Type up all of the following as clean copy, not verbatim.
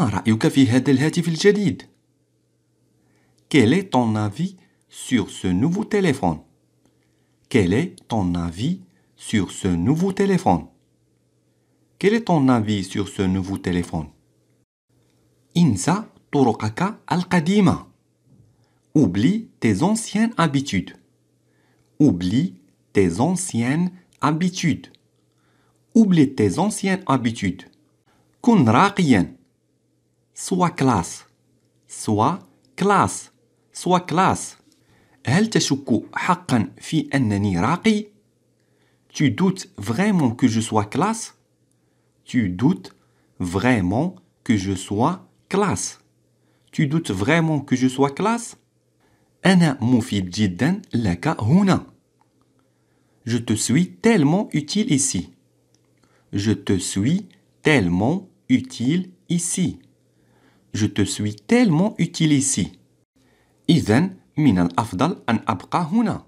ما رأيك في هذا الهاتف الجديد؟ Quel est ton avis sur ce nouveau téléphone? Quel est ton avis sur ce nouveau téléphone? Quel est ton avis sur ce nouveau téléphone? انسى طرقك القديمة. Oublie tes anciennes habitudes. Oublie tes anciennes habitudes. Oublie tes anciennes habitudes. كن راقيا. Sois classe. Sois classe. Sois classe. هل تشك حقا في أنني راقي؟ Tu doutes vraiment que je sois classe? Tu doutes vraiment que je sois classe? Tu doutes vraiment que je sois classe? أنا مفيد جدا لك هنا. Je te suis tellement utile ici. Je te suis tellement utile ici. Je te suis tellement utile ici. إذن من الأفضل أن أبقى هنا.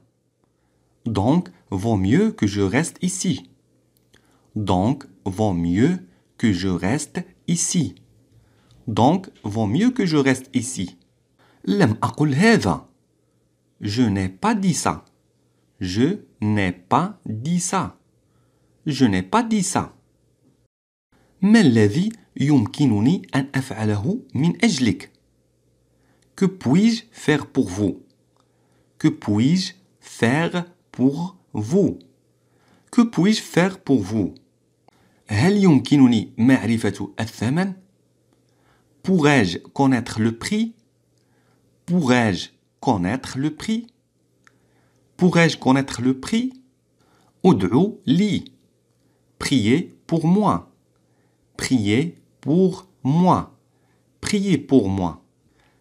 Donc, vaut mieux que je reste ici. Donc, vaut mieux que je reste ici. Donc, vaut mieux que je reste ici. لم أقل هذا. Je n'ai pas dit ça. Je n'ai pas dit ça. Je n'ai pas dit ça. ما الذي يمكنني أن أفعله من أجلك؟ Que puis-je faire pour vous? Que puis-je faire pour vous? Que puis-je faire pour vous? هل يمكنني معرفة الثمن؟ Pourrais-je connaître le prix? Pourrais-je connaître le prix? Pourrais-je connaître le prix? ادعوا لي. Priez pour moi. Priez pour moi. Priez pour moi.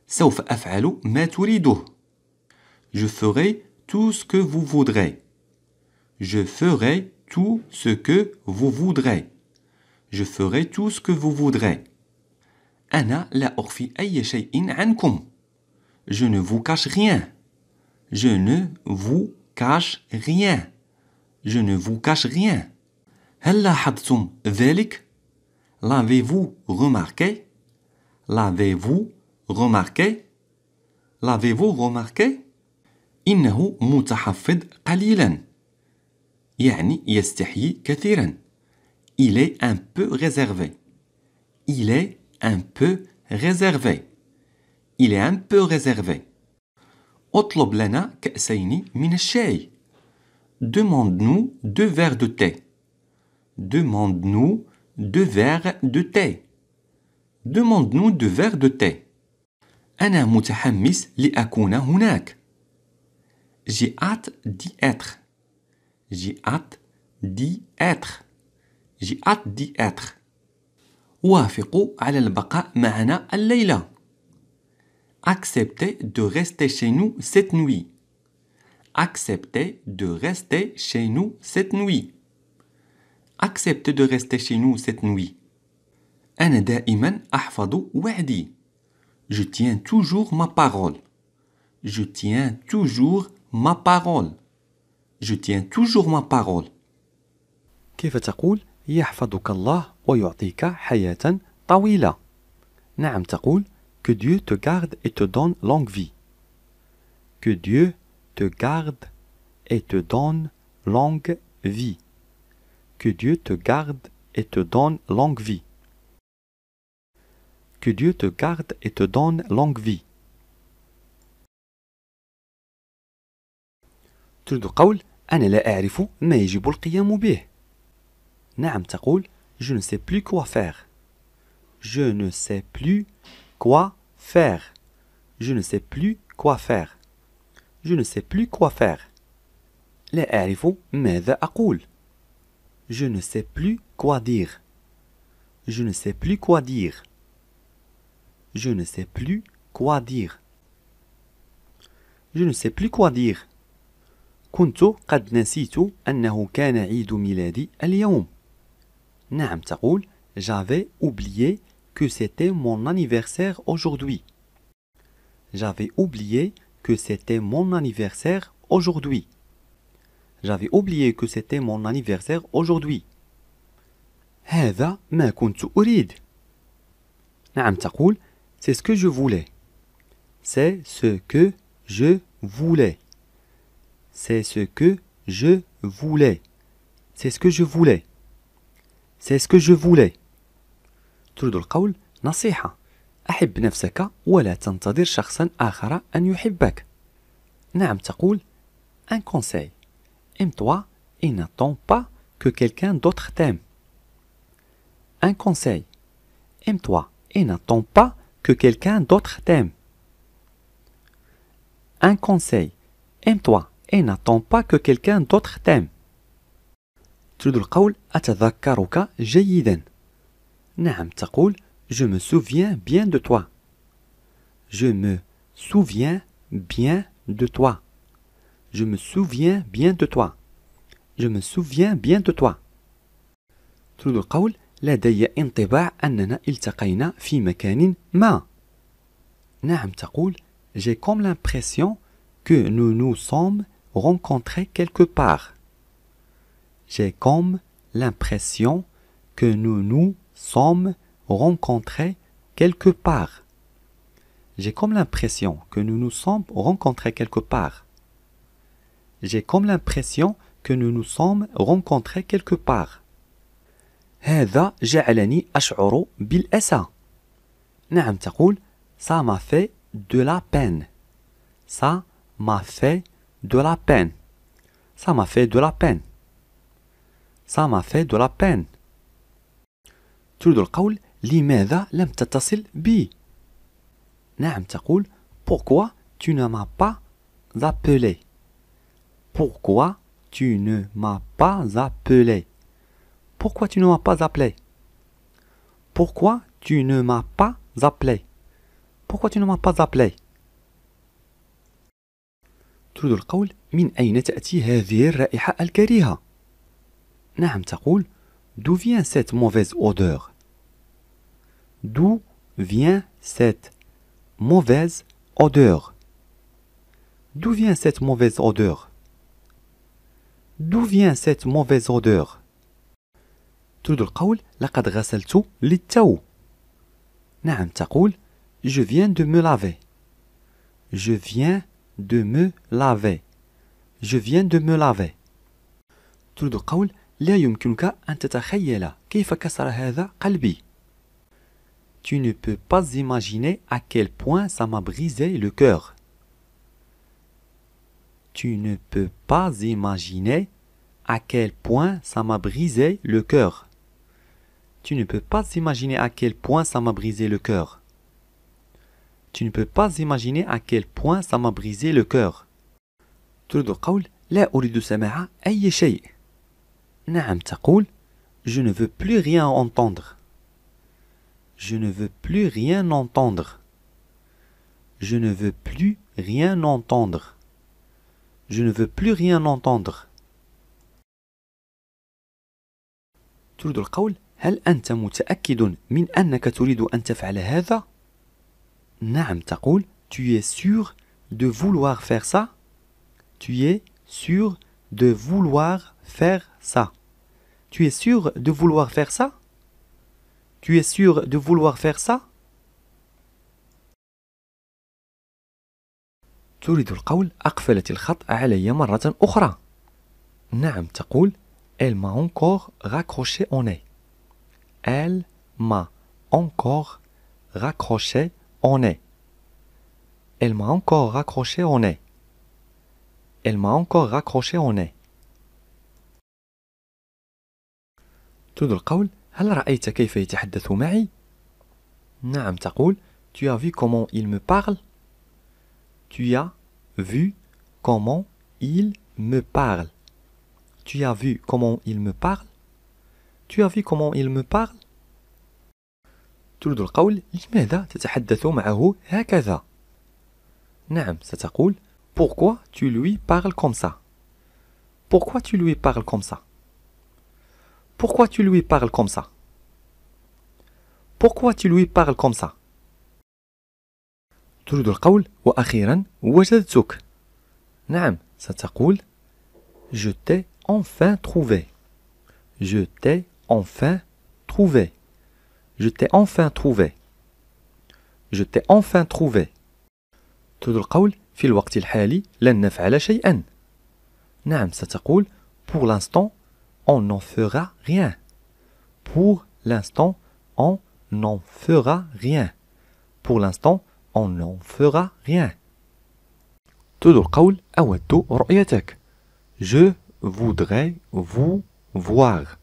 سوف أفعل ما تريده. Je ferai tout ce que vous voudrez. Je ferai tout ce que vous voudrez. Je ferai tout ce que vous voudrez. أنا لا أخفي أي شيء عنكم. Je ne vous cache rien. Je ne vous cache rien. Je ne vous cache rien. هل لاحظتم ذلك؟ L'avez-vous remarqué? L'avez-vous remarqué? L'avez-vous remarqué? إنه متحفظ قليلا. يعني يستحيي كثيرا. Il est un peu réservé. Il est un peu réservé. Il est un peu réservé. اطلب لنا كأسين من الشاي. Demande-nous 2 verres de thé. Demande-nous 2 verres de thé. Demande-nous 2 verres de thé. أنا متحمس لأكون هناك. J'ai hâte d'y être. J'ai hâte d'y être. J'ai hâte d'y être. وافقوا على البقاء معنا الليلة. Acceptez de rester chez nous cette nuit. Acceptez de rester chez nous cette nuit. Acceptez de rester chez nous cette nuit. أنا دائما أحفظ وعدي. Je tiens toujours ma parole. Je tiens toujours ma parole. Je tiens toujours ma parole. كيف تقول يحفظك الله ويعطيك حياة طويلة؟ نعم تقول que Dieu te garde et te donne longue vie. Que Dieu te garde et te donne longue vie. Que Dieu te garde et te donne longue vie. Que Dieu te garde et te donne longue vie. تريد قول أنا لا أعرف ما يجب القيام به. نعم تقول je ne sais plus quoi faire. Je ne sais plus quoi faire. Je ne sais plus quoi faire. Je ne sais plus quoi faire. لا أعرف ماذا أقول. Je ne sais plus quoi dire. Je ne sais plus quoi dire. Je ne sais plus quoi dire. Je ne sais plus quoi dire. كنت قد نسيت أنه كان عيد ميلادي اليوم. نعم تقول j'avais oublié que c'était mon anniversaire aujourd'hui. J'avais oublié que c'était mon anniversaire aujourd'hui. J'avais oublié que c'était mon anniversaire aujourd'hui. هذا ما كنت أريد. نعم تقول c'est ce que je voulais. C'est ce que je voulais. C'est ce que je voulais. C'est ce que je voulais. C'est ce que je voulais. تريد القول نصيحة. أحب نفسك ولا تنتظر شخصا آخر أن يحبك. نعم تقول un conseil. Aime-toi et n'attends pas que quelqu'un d'autre t'aime. Un conseil. Aime-toi et n'attends pas que quelqu'un d'autre t'aime. Un conseil. Aime-toi et n'attends pas que quelqu'un d'autre t'aime. تريد القول أتذكرك جيدا. نعم تقول je me souviens bien de toi. Je me souviens bien de toi. Je me souviens bien de toi. Je me souviens bien de toi. تريد القول لدي انطباع أننا التقينا في مكان ما. نعم تقول j'ai comme l'impression que nous nous sommes rencontrés quelque part. J'ai comme l'impression que nous nous sommes rencontrés quelque part. J'ai comme l'impression que nous nous sommes rencontrés quelque part. J'ai comme l'impression que nous nous sommes rencontrés quelque part. هذا جعلني أشعر بالأسى. نعم تقول ça m'a fait de la peine. Ça m'a fait de la peine. Ça m'a fait de la peine. Ça m'a fait de la peine. تريد القول لماذا لم تتصل بي؟ نعم تقول pourquoi tu ne m'as pas appelé? Pourquoi tu ne m'as pas appelé? Pourquoi tu ne m'as pas appelé? Pourquoi tu ne m'as pas appelé? Pourquoi tu ne m'as pas appelé? تريد القول من أين تأتي هذه الرائحة الكريهة؟ نعم تقول d'où vient cette mauvaise odeur? D'où vient cette mauvaise odeur? D'où vient cette mauvaise odeur? D'où vient cette mauvaise odeur? تريد القول لقد غسلت للتو. نعم تقول je viens de me laver. Je viens de me laver. Je viens de me laver. تريد القول لا يمكنك أن تتخيل كيف كسر هذا قلبي. Tu ne peux pas imaginer à quel point ça m'a brisé le cœur. Tu ne peux pas imaginer à quel point ça m'a brisé le cœur. Tu ne peux pas imaginer à quel point ça m'a brisé le cœur. Tu ne peux pas imaginer à quel point ça m'a brisé le cœur. تريد القول لا أريد سماع أي شيء. نعم تقول je ne veux plus rien entendre. Je ne veux plus rien entendre. Je ne veux plus rien entendre. Je ne veux plus rien entendre. تريد القول هل أنت متأكد من أنك تريد أن تفعل هذا؟ نعم تقول tu es sûr de vouloir faire ça? Tu es sûr de vouloir faire ça? Tu es sûr de vouloir faire ça? Tu es sûr de vouloir faire ça? تريد القول أقفلت الخط علي مرة أخرى. نعم تقول elle m'a encore raccroché au nez. Elle m'a encore raccroché au nez. Elle m'a encore raccroché au nez. Elle m'a encore raccroché au nez. تريد القول هل رأيت كيف يتحدث معي؟ نعم تقول tu as vu comment il me parle? Tu as vu comment il me parle? Tu as vu comment il me parle? Tu as vu comment il me parle? تريد القول لماذا تتحدث معه هكذا؟ نعم ستقول pourquoi tu lui parles comme ça? Pourquoi tu lui parles comme ça? Pourquoi tu lui parles comme ça? Pourquoi tu lui parles comme ça? تريد القول وأخيرا وجدتك. نعم ستقول je t'ai enfin trouvé. Je t'ai enfin trouvé. Je t'ai enfin trouvé. Je t'ai enfin trouvé. تود القول في الوقت الحالي لن نفعل شيئا. نعم ستقول pour l'instant on n'en fera rien. Pour l'instant on n'en fera rien. Pour l'instant on n'en fera rien. تود القول أود رؤيتك. Je voudrais vous voir.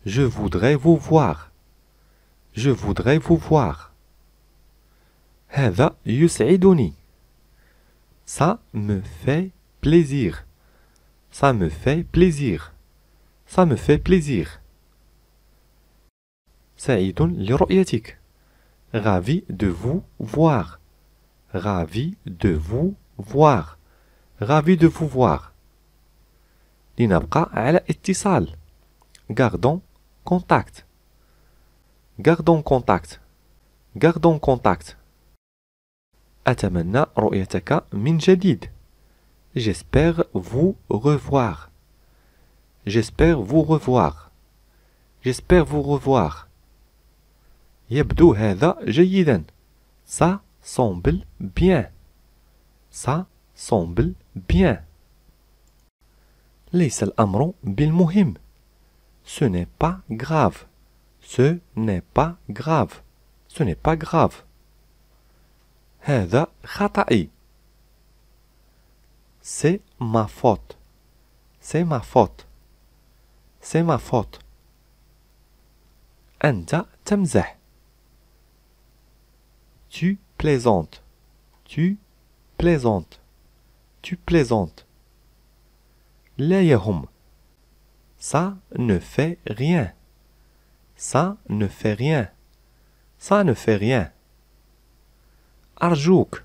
Je voudrais vous voir. Je voudrais vous voir. هذا يسعدني. Ça me fait plaisir. Ça me fait plaisir. Ça me fait plaisir. سعيد لرؤيتك. Ravi de vous voir. Ravi de vous voir. Ravi de vous voir. لنبقى على اتصال. Gardons contact. Gardons contact. Gardons contact. أتمنى رؤيتك من جديد. J'espère vous revoir. J'espère vous revoir. J'espère vous revoir. يبدو هذا جيدا. Ça semble bien. Ça semble bien. ليس الأمر بالمهم. Ce n'est pas grave. Ce n'est pas grave. Ce n'est pas grave. هذا خطأي. C'est ma faute. C'est ma faute. C'est ma faute. أنت تمزح. Tu plaisantes. Tu plaisantes. Tu plaisantes. لا يهم. Ça ne fait rien. Ça ne fait rien. Ça ne fait rien. أرجوك.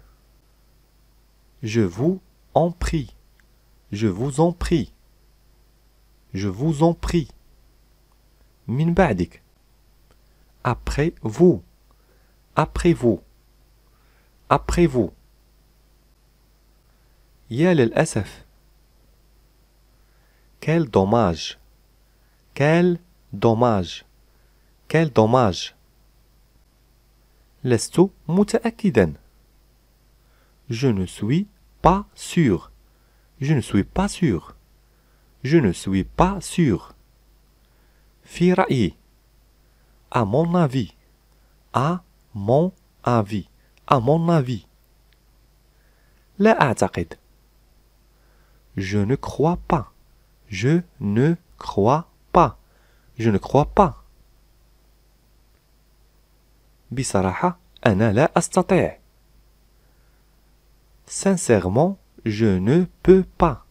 Je vous en prie. Je vous en prie. Je vous en prie. من بعدك. Après vous. Après vous. Après vous. يا للأسف. Quel dommage. Quel dommage. Quel dommage. لست متأكدا. Je ne suis pas sûr. Je ne suis pas sûr. Je ne suis pas sûr. في رأيي. À mon avis. À mon avis. À mon avis. لا أعتقد. Je ne crois pas. Je ne crois pas. Je ne crois pas. بصراحة أنا لا أستطيع. Sincèrement, je ne peux pas.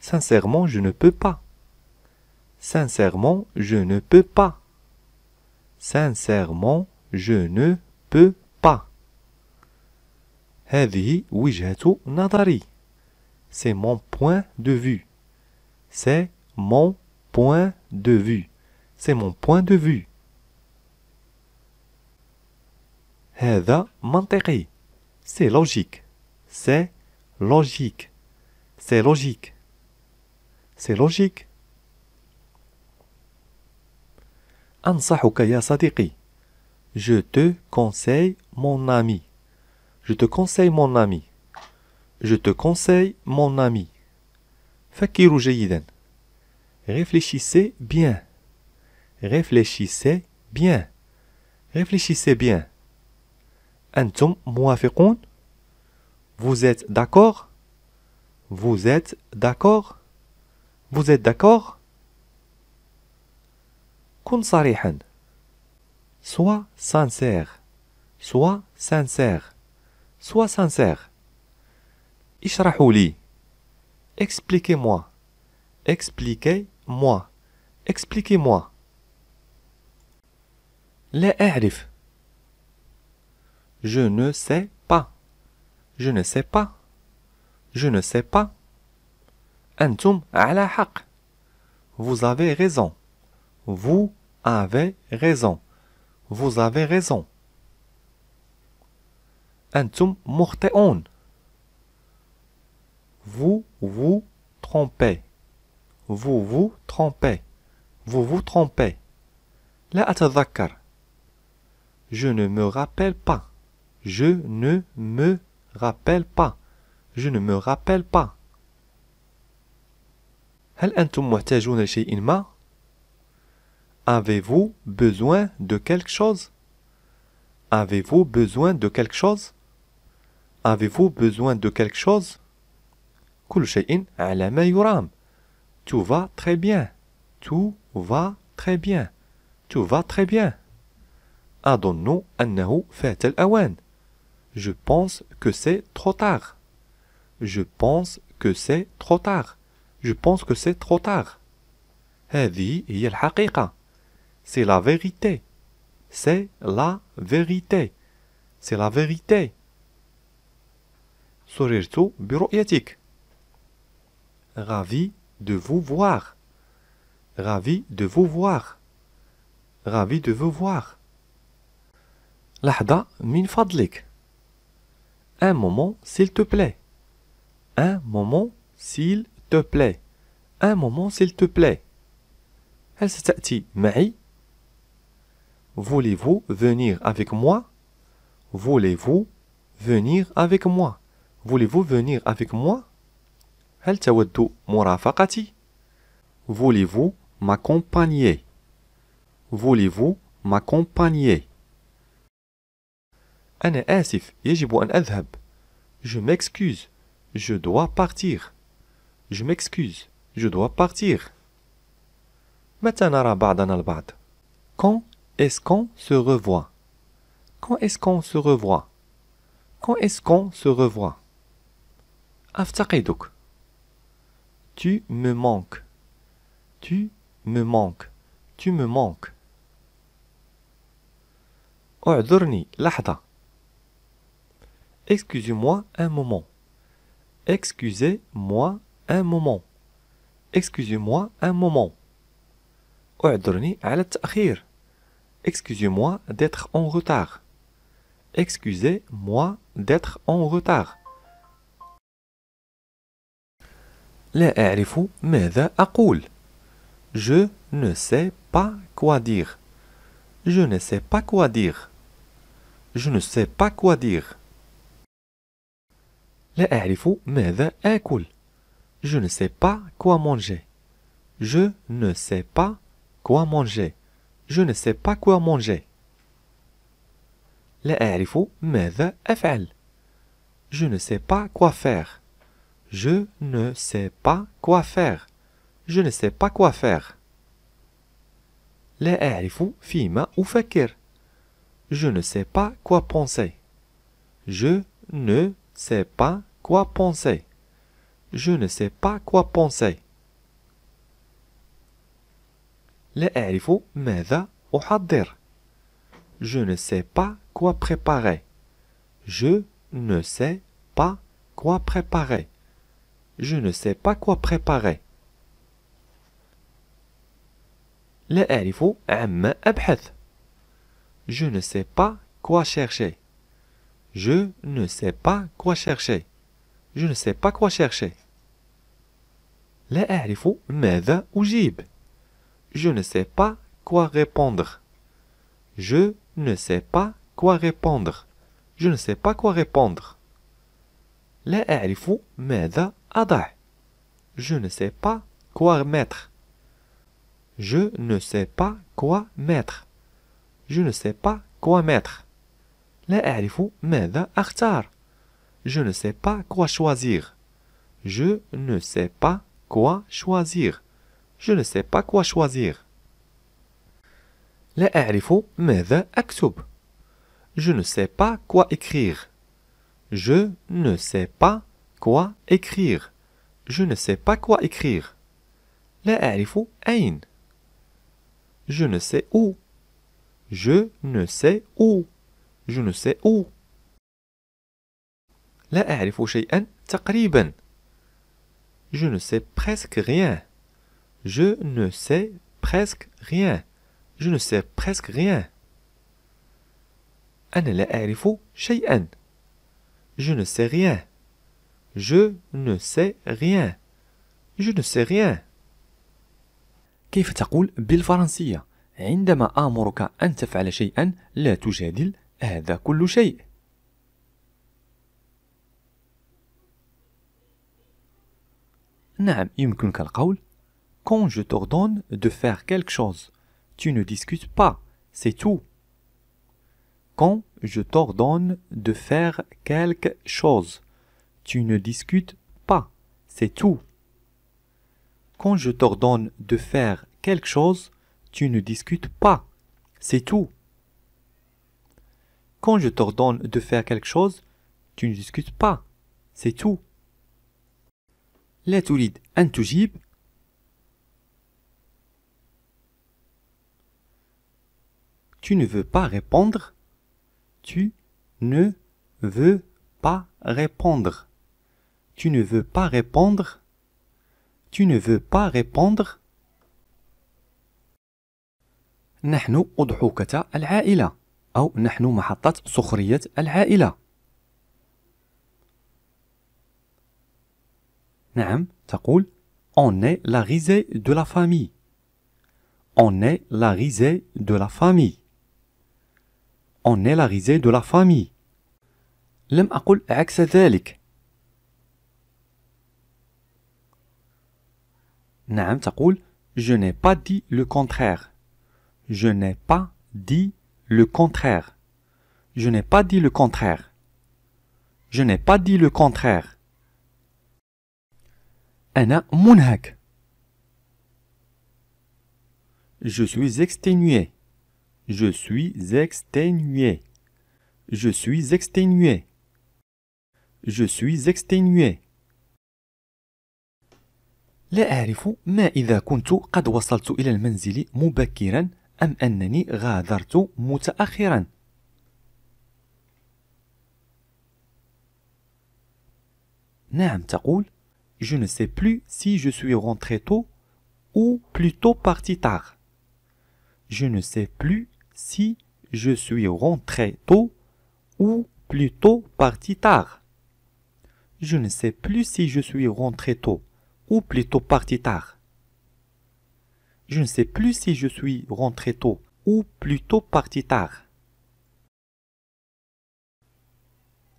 Sincèrement, je ne peux pas. Sincèrement, je ne peux pas. Sincèrement, je ne peux pas. هذه وجهة نظري. C'est mon point de vue. C'est mon point de vue. C'est mon point de vue. هذا منطقي. C'est logique. C'est logique. C'est logique. C'est logique. أنصحك يا صديقي. Je te conseille mon ami. Je te conseille mon ami. Je te conseille mon ami. فكروا جيدا. Réfléchissez bien. Réfléchissez bien. Réfléchissez bien. أنتم موافقون? Vous êtes d'accord? Vous êtes d'accord? Vous êtes d'accord? كن صريحا. Sois sincère. Sois sincère. Sois sincère. اشرحوا لي. Expliquez-moi. Expliquez-moi. Expliquez-moi. لا أعرف. Je ne sais pas. Je ne sais pas. Je ne sais pas. أنتم على حق. Vous avez raison. Vous avez raison. Vous avez raison. أنتم مخطئون. Vous vous trompez. Vous vous trompez. Vous vous trompez. لا أتذكر. Je ne me rappelle pas. Je ne me rappelle pas. Je ne me rappelle pas. هل أنتم محتاجون لشيء ما؟ Avez-vous besoin de quelque chose? Avez-vous besoin de quelque chose? Avez-vous besoin de quelque chose? كل شيء على ما يرام. Tout va très bien. Tout va très bien. Tout va très bien. أظن أنه فات الأوان. Je pense que c'est trop tard. Je pense que c'est trop tard. Je pense que c'est trop tard. هذه هي الحقيقة. C'est la vérité. C'est la vérité. C'est la vérité. سررت برؤيتك. Ravi de vous voir. Ravi de vous voir. Ravi de vous voir. لحظة من فضلك. Un moment, s'il te plaît. Un moment, s'il te plaît. Un moment, s'il te plaît. هل ستأتي معي؟ Voulez-vous venir avec moi? Voulez-vous venir avec moi? Voulez-vous venir avec moi? هل تود مرافقتي؟ Voulez-vous m'accompagner? Voulez-vous m'accompagner? أنا آسف، يجب أن أذهب. Je m'excuse. Je dois partir. Je m'excuse. Je dois partir. متى نرى بعضنا البعض؟ Quand est-ce qu'on se revoit? Quand est-ce qu'on se revoit? Quand est-ce qu'on se revoit? أفتقدك. Tu me manques. Tu me manques. Tu me manques. اعذرني لحظة. Excusez-moi un moment. Excusez-moi un moment. Excusez-moi un moment. اعذرني على التأخير. Excusez-moi d'être en retard. Excusez-moi d'être en retard. لا أعرف ماذا أقول. Je ne sais pas quoi dire. Je ne sais pas quoi dire. Je ne sais pas quoi dire. لا أعرف ماذا آكل. Je ne sais pas quoi manger. Je ne sais pas quoi manger. Je ne sais pas quoi manger. لا أعرف ماذا أفعل. Je ne sais pas quoi faire. Je ne sais pas quoi faire. Je ne sais pas quoi faire. لا أعرف فيما أفكر. Je ne sais pas quoi penser. Je ne sais pas quoi penser. Je ne sais pas quoi penser. لا أعرف ماذا أحضر. Je ne sais pas quoi préparer. Je ne sais pas quoi préparer. Je ne sais pas quoi préparer. لا أعرف عما أبحث. Je ne sais pas quoi chercher. Je ne sais pas quoi chercher. Je ne sais pas quoi chercher. لا أعرف ماذا أجيب. Je ne sais pas quoi répondre. Je ne sais pas quoi répondre. Je ne sais pas quoi répondre. لا أعرف ماذا أضع. Je ne sais pas quoi mettre. Je ne sais pas quoi mettre. Je ne sais pas quoi mettre. لا أعرف ماذا أختار. Je ne sais pas quoi choisir. Je ne sais pas quoi choisir. Je ne sais pas quoi choisir. لا أعرف ماذا أكتب. Je ne sais pas quoi écrire. Je ne sais pas quoi écrire. Je ne sais pas quoi écrire. لا أعرف أين. Je ne sais où. Je ne sais où. Je ne sais où. لا أعرف شيئا تقريبا. Je ne sais presque rien. Je ne sais presque rien. Je ne sais presque rien. أنا لا أعرف شيئا. Je ne sais rien. Je ne sais rien. Je ne sais rien. كيف تقول بالفرنسية؟ عندما آمرك أن تفعل شيئا لا تجادل، هذا كل شيء. نعم يمكنك القول Quand je t'ordonne de faire quelque chose, tu ne discutes pas, c'est tout. Quand je t'ordonne de faire quelque chose, tu ne discutes pas, c'est tout. Quand je t'ordonne de faire quelque chose, tu ne discutes pas, c'est tout. Quand je t'ordonne de faire quelque chose, tu ne discutes pas, c'est tout. لا تريد أن تجيب Tu ne veux pas répondre. Tu ne veux pas répondre. Tu ne veux pas répondre. Tu ne veux pas répondre. نحن أضحوكة العائلة أو نحن محطة سخرية العائلة. نعم تقول On est la risée de la famille. On est la risée de la famille. On est la risée de la famille. لم أقل عكس ذلك. نعم تقول Je n'ai pas dit le contraire. Je n'ai pas dit le contraire. Je n'ai pas dit le contraire. Je n'ai pas dit le contraire. أنا منهك. Je suis exténué. Je suis exténué. Je suis exténué. Je suis exténué. لا أعرف ما إذا كنت قد وصلت إلى المنزل مبكرا أم أنني غادرت متأخرا. نعم تقول Je ne sais plus si je suis rentré tôt ou plutôt parti tard. Je ne sais plus si je suis rentré tôt ou plutôt parti tard. Je ne sais plus si je suis rentré tôt ou plutôt parti tard. Je ne sais plus si je suis rentré tôt ou plutôt parti tard.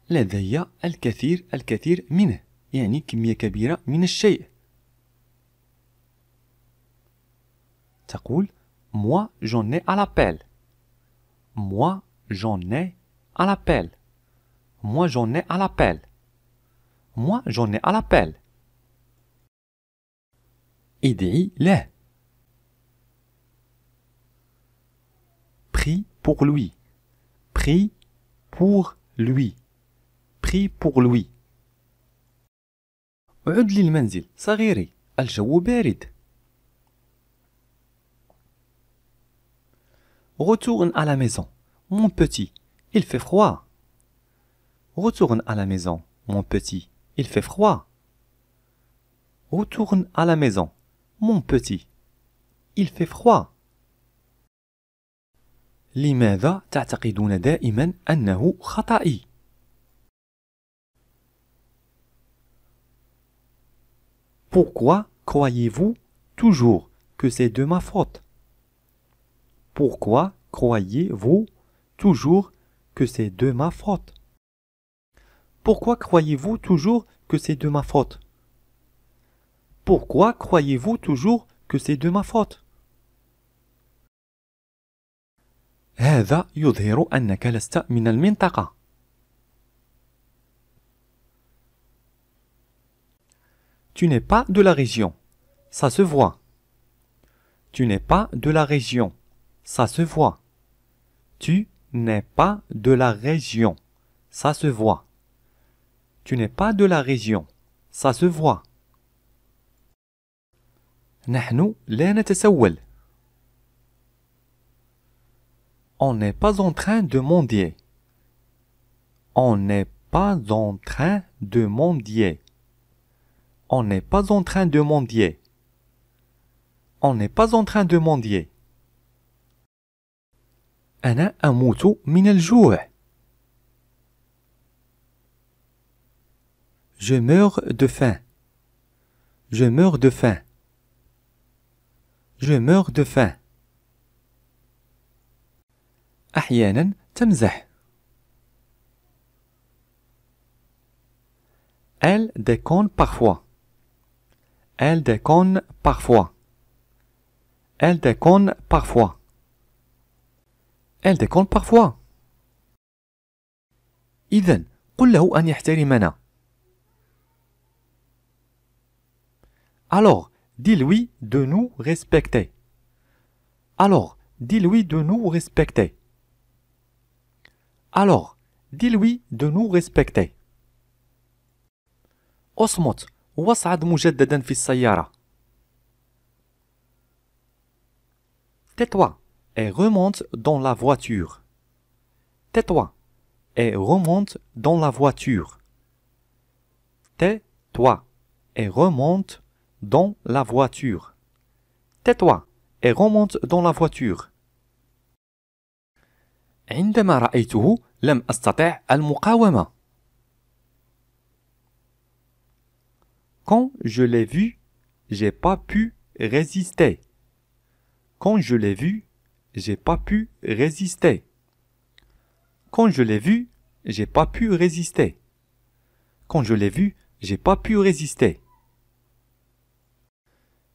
لدي الكثير منه يعني كمية كبيرة من الشيء. تقول Moi j'en ai à l'appel. Moi j'en ai à l'appel. Moi j'en ai à l'appel. Moi j'en ai à l'appel. ادعي له. Prie pour lui. Prie pour lui. Prie pour lui. عد للمنزل صغيري الجو بارد. Retourne à la maison, mon petit, il fait froid. Retourne à la maison, mon petit, il fait froid. Retourne à la maison, mon petit, il fait froid. لماذا تعتقدون دائما أنه خطأي؟ Pourquoi croyez-vous toujours que c'est de ma faute? Pourquoi croyez-vous toujours que c'est de ma faute? Pourquoi croyez-vous toujours que c'est de ma faute? Pourquoi croyez-vous toujours que c'est de ma faute? هذا يظهر أنك لست من المنطقة. Tu n'es pas de la région. Ça se voit. Tu n'es pas de la région. Ça se voit. Tu n'es pas de la région. Ça se voit. Tu n'es pas de la région. Ça se voit. نحن لا نتسول. On n'est pas en train de mendier. On n'est pas en train de mendier. On n'est pas en train de mendier. On n'est pas en train de mendier. أنا أموت من الجوع. Je meurs de faim. Je meurs de faim. Je meurs de faim. أحيانا تمزح. Elle déconne parfois. Elle déconne parfois. Elle déconne parfois. Elle déconne parfois. إذن قل له أن يحترمنا. Alors, dis-lui de nous respecter. Alors, dis-lui de nous respecter. Alors, dis-lui de nous respecter. اصمت واصعد مجددا في السيارة. Tais-toi et remonte dans la voiture. Tais-toi et remonte dans la voiture. Tais-toi et remonte dans la voiture. Tais-toi et remonte dans la voiture. عندما رأيته لم أستطع المقاومة. Quand je l'ai vu, j'ai pas pu résister. Quand je l'ai vu, j'ai pas pu résister. Quand je l'ai vu, j'ai pas pu résister. Quand je l'ai vu, j'ai pas pu résister.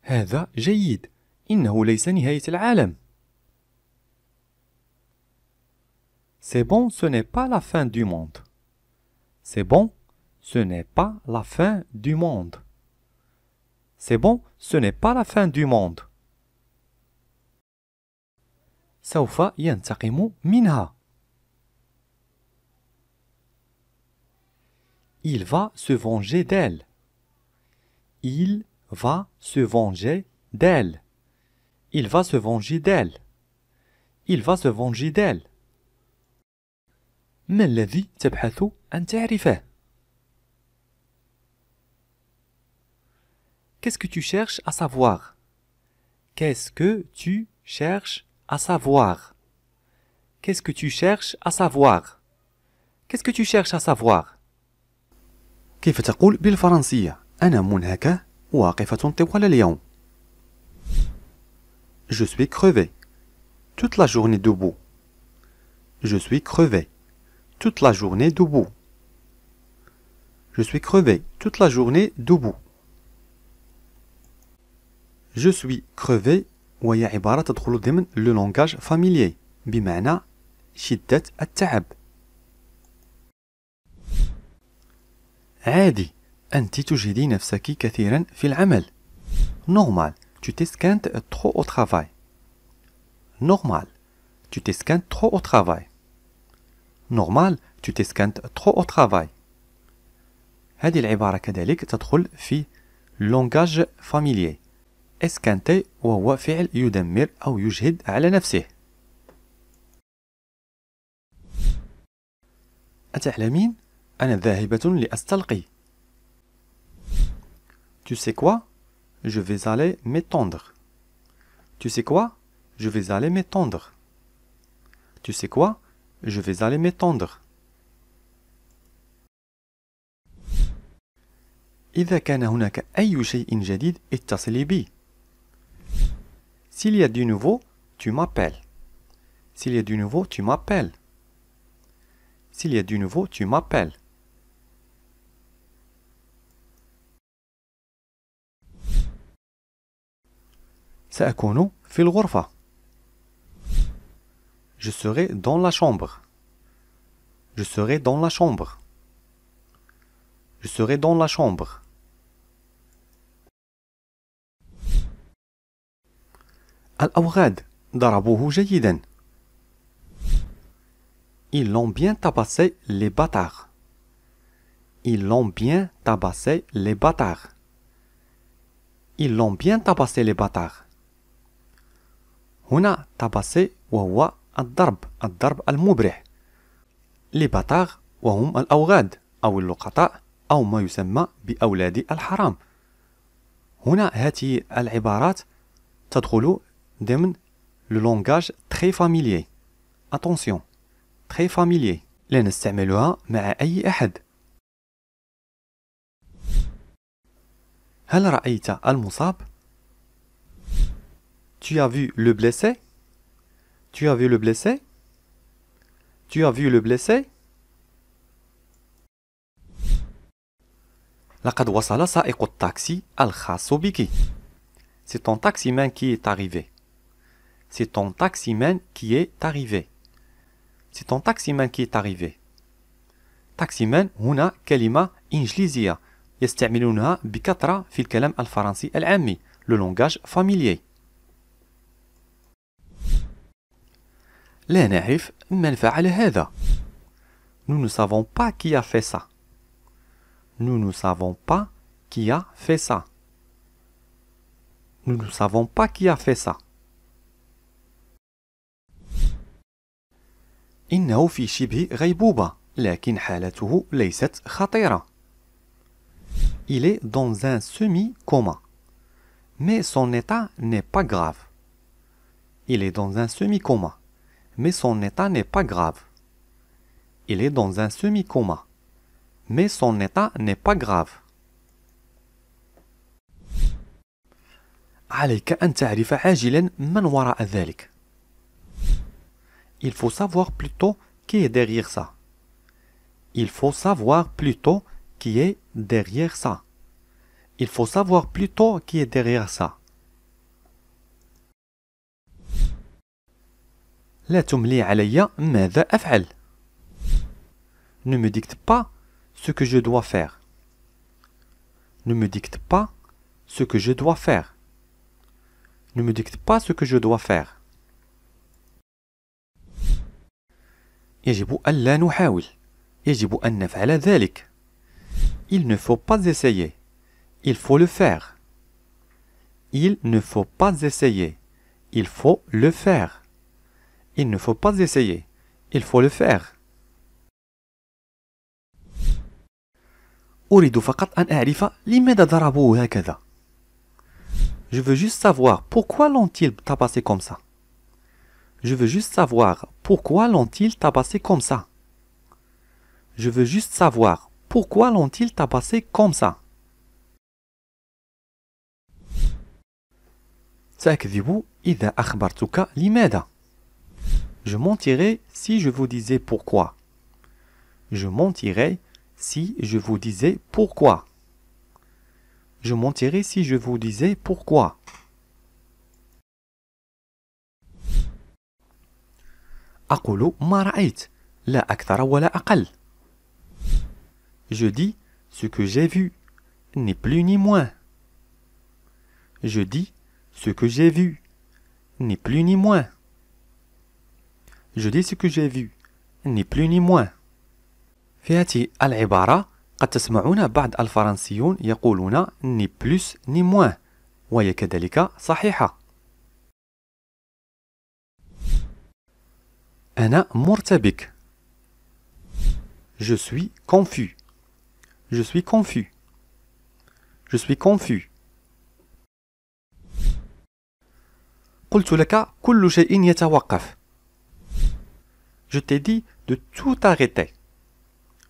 هذا جيد. إنه ليس نهاية العالم. C'est bon, ce n'est pas la fin du monde. C'est bon, ce n'est pas la fin du monde. C'est bon, ce n'est pas la fin du monde. سوف ينتقم منها. Il va se venger d'elle. Il va se venger d'elle. Il va se venger d'elle. Il va se venger d'elle. ما الذي تبحث أن تعرفه؟ Qu'est-ce que tu cherches à savoir? Qu'est-ce que tu cherches à savoir? Qu'est-ce que tu cherches à savoir? Qu'est-ce que tu cherches à savoir? كيف تقول بالفرنسية أنا منهكة واقفة طوال اليوم. Je suis crevé. Toute la journée debout. Je suis crevé. Toute la journée debout. Je suis crevé toute la journée debout. Je suis crevé وهي عبارة تدخل ضمن le langage familier بمعنى شدة التعب. عادي أنت تجهدي نفسك كثيرا في العمل. Normal, tu t'esquintes trop au travail. Normal, tu t'esquintes trop au travail. Normal, tu t'esquintes trop au travail. هذه العبارة كذلك تدخل في langage familier. اسكانتي وهو فعل يدمر أو يجهد على نفسه. أتعلمين؟ أنا ذاهبة لأستلقي. Tu sais quoi? Je vais aller m'étendre. Tu sais quoi? Je vais aller m'étendre. Tu sais quoi? Je vais aller m'étendre. إذا كان هناك أي شيء جديد اتصلي بي. S'il y a du nouveau, tu m'appelles. S'il y a du nouveau, tu m'appelles. S'il y a du nouveau, tu m'appelles. سأكون في الغرفة. Je serai dans la chambre. Je serai dans la chambre. Je serai dans la chambre. الأوغاد ضربوه جيدا. Ils l'ont bien tabassé les bâtards. Ils l'ont bien tabassé les bâtards. Ils l'ont bien tabassé les bâtards. هنا tabassé وهو الضرب المبرح. Les bâtards وهم الأوغاد أو اللقطاء أو ما يسمى بأولاد الحرام. هنا هذه العبارات تدخل ضمن le langage très familier. Attention, très familier. لا نستعملها مع أي أحد. هل رأيت المصاب؟ Tu as vu le blessé? Tu as vu le blessé? Tu as vu le blessé? لقد وصل سائق التاكسي الخاص بك. C'est ton taximan qui est arrivé. C'est ton taximan qui est arrivé. C'est ton taximan qui est arrivé. taximan هنا كلمة إنجليزية يستعملونها بكثرة في الكلام الفرنسي العامي. Le langage familier. لا نعرف من فعل هذا. Nous ne savons pas qui a fait ça. Nous ne savons pas qui a fait ça. Nous ne savons pas qui a fait ça. إنه في شبه غيبوبة لكن حالته ليست خطيرة. Il est dans un semi-coma mais son état n'est pas grave. Il est dans un semi-coma mais son état n'est pas grave. Il est dans un semi-coma mais son état n'est pas grave. عليك أن تعرف عاجلا من وراء ذلك. Il faut savoir plutôt qui est derrière ça. Il faut savoir plutôt qui est derrière ça. Il faut savoir plutôt qui est derrière ça. لا تملي علي ماذا أفعل. Ne me dicte pas ce que je dois faire. Ne me dicte pas ce que je dois faire. Ne me dicte pas ce que je dois faire. يجب ألا نحاول. يجب أن نفعل ذلك. Il ne faut pas essayer. Il faut le faire. Il ne faut pas essayer. Il faut le faire. Il ne faut pas essayer. Il faut le faire. أريد فقط أن أعرف لماذا ضربوه هكذا. Je veux juste savoir pourquoi l'ont-ils tabassé comme ça. Je veux juste savoir pourquoi l'ont-ils tabassé comme ça. Je veux juste savoir pourquoi l'ont-ils tabassé comme ça. سأكذب إذا أخبرتك لماذا. Je mentirais si je vous disais pourquoi. Je mentirais si je vous disais pourquoi. Je mentirais si je vous disais pourquoi. أقول ما رأيت لا أكثر ولا أقل. Je dis ce que j'ai vu, ni plus ni moins. Je dis ce que j'ai vu, ni plus ni moins. Je dis ce que j'ai vu, ni plus ni moins. في هذه العبارة قد تسمعون بعض الفرنسيون يقولون ni plus ni moins وهي كذلك صحيحة. أنا مرتبك. Je suis confus. Je suis confus. Je suis confus. قلت لك كل شيء يتوقف. Je t'ai dit de tout arrêter.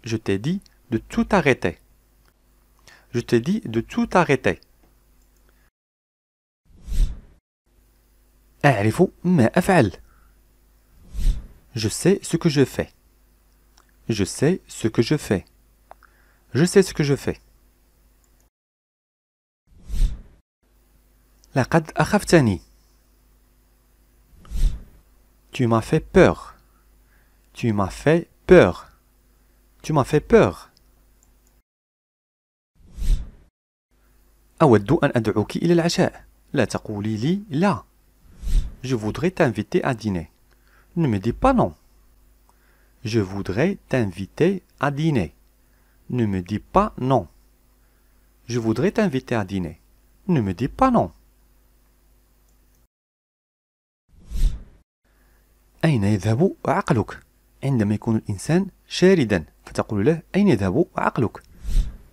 Je t'ai dit de tout arrêter. Je t'ai dit de tout arrêter. أعرف ما أفعل. Je sais ce que je fais. Je sais ce que je fais. Je sais ce que je fais. لقد أخفتني. Tu m'as fait peur. Tu m'as fait peur. Tu m'as fait peur. أود أن أدعوك إلى العشاء. لا تقولي لي لا. Je voudrais t'inviter à dîner. Ne me dis pas non. Je voudrais t'inviter à dîner. Ne me dis pas non. Je voudrais t'inviter à dîner. Ne me dis pas non. أين يذهب عقلك؟ عندما يكون الإنسان شاردا فتقول له أين يذهب عقلك؟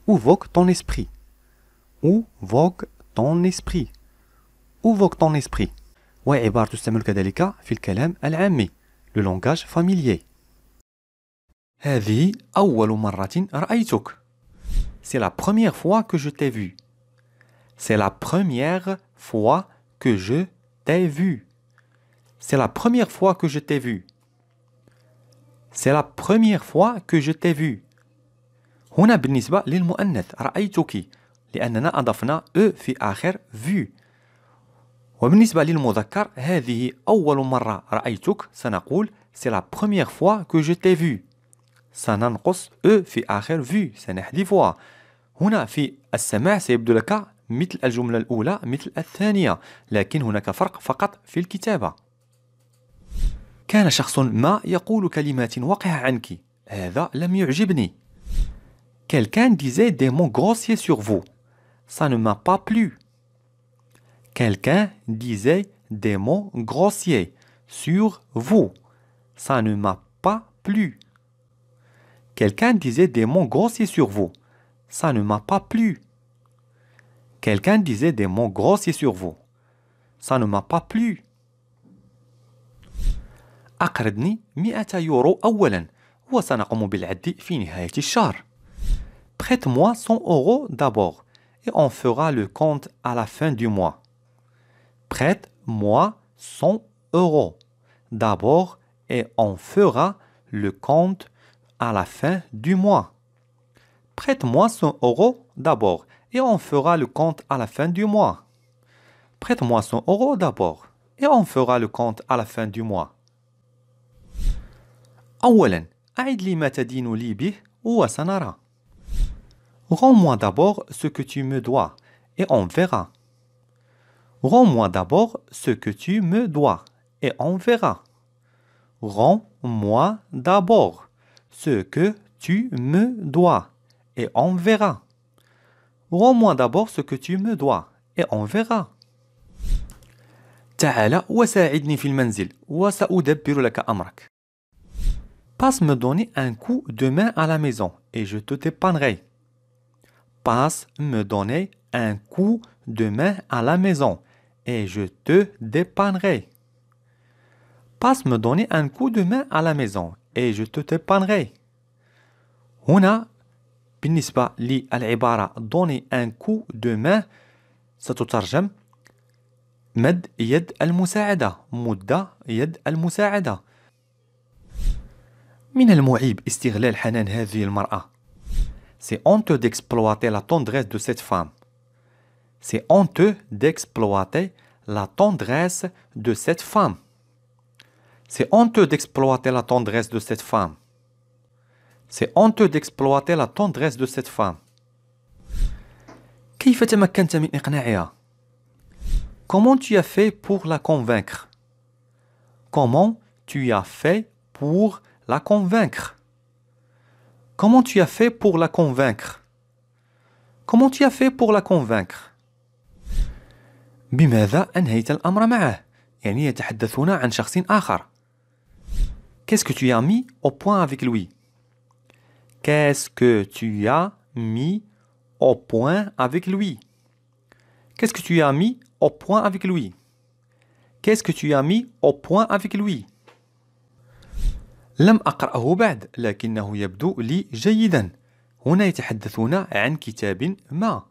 Où vogue ton esprit? Où vogue ton esprit? Où vogue ton esprit? وهي عبارة تستعمل كذلك في الكلام العامي le langage familier. هذه أول مرة رأيتك. C'est la première fois que je t'ai vu. C'est la première fois que je t'ai vu. C'est la première fois que je t'ai vu. C'est la première fois que je t'ai vu. هنا بالنسبة للمؤنث رأيتك لأننا أضفنا أ في آخر vu. وبالنسبة للمذكر هذه أول مرة رأيتك سنقول c'est la première fois que je t'ai vu. سننقص أ في آخر vu سنحذفها. هنا في السماع سيبدو لك مثل الجملة الأولى مثل الثانية لكن هناك فرق فقط في الكتابة. كان شخص ما يقول كلمات وقح عنك هذا لم يعجبني. Quelqu'un disait des mots grossiers sur vous. Ça ne m'a pas plu. Quelqu'un disait des mots grossiers sur vous. Ça ne m'a pas plu. Quelqu'un disait des mots grossiers sur vous. Ça ne m'a pas plu. Quelqu'un disait des mots grossiers sur vous. Ça ne m'a pas plu. أقرضني 100 يورو أولا وسنقوم بالعد في نهاية الشهر. Prête-moi 100 euros d'abord et on fera le compte à la fin du mois. Prête-moi 100 euros d'abord et on fera le compte à la fin du mois. Prête-moi 100 euros d'abord et on fera le compte à la fin du mois. Prête-moi 100 euros d'abord et on fera le compte à la fin du mois. أولا أعد لي ما تدين لي به وسنرى. Rends-moi d'abord ce que tu me dois et on verra. Rends-moi d'abord ce que tu me dois et on verra. Rends-moi d'abord ce que tu me dois et on verra. Rends-moi d'abord ce que tu me dois et on verra. تعال وساعدني في المنزل وسأدبر لك أمرك. Passe me donner un coup de main à la maison et je te dépannerai. Passe me donner un coup de main à la maison et je te dépannerai. Passe me donner un coup de main à la maison et je te dépannerai. هنا بالنسبة للعبارة donner un coup de main ستترجم مد يد المساعدة مد يد المساعدة. من المعيب استغلال حنان هذه المرأة. C'est honteux d'exploiter la tendresse de cette femme. C'est honteux d'exploiter la tendresse de cette femme. C'est honteux d'exploiter la tendresse de cette femme. C'est honteux d'exploiter la tendresse de cette femme. كيف تمكنت من إقناعها؟ Comment tu as fait pour la convaincre? Comment tu as fait pour la convaincre? Comment tu as fait pour la convaincre? Comment tu as fait pour la convaincre? بماذا أنهيت الأمر معه؟ يعني يتحدثون عن شخص آخر. Qu'est-ce que tu as mis au point avec lui? Qu'est-ce que tu as mis au point avec lui? Qu'est-ce que tu as mis au point avec lui? Qu'est-ce que tu as mis au point avec lui? لم أقرأه بعد لكنه يبدو لي جيدا. هنا يتحدثون عن كتاب ما.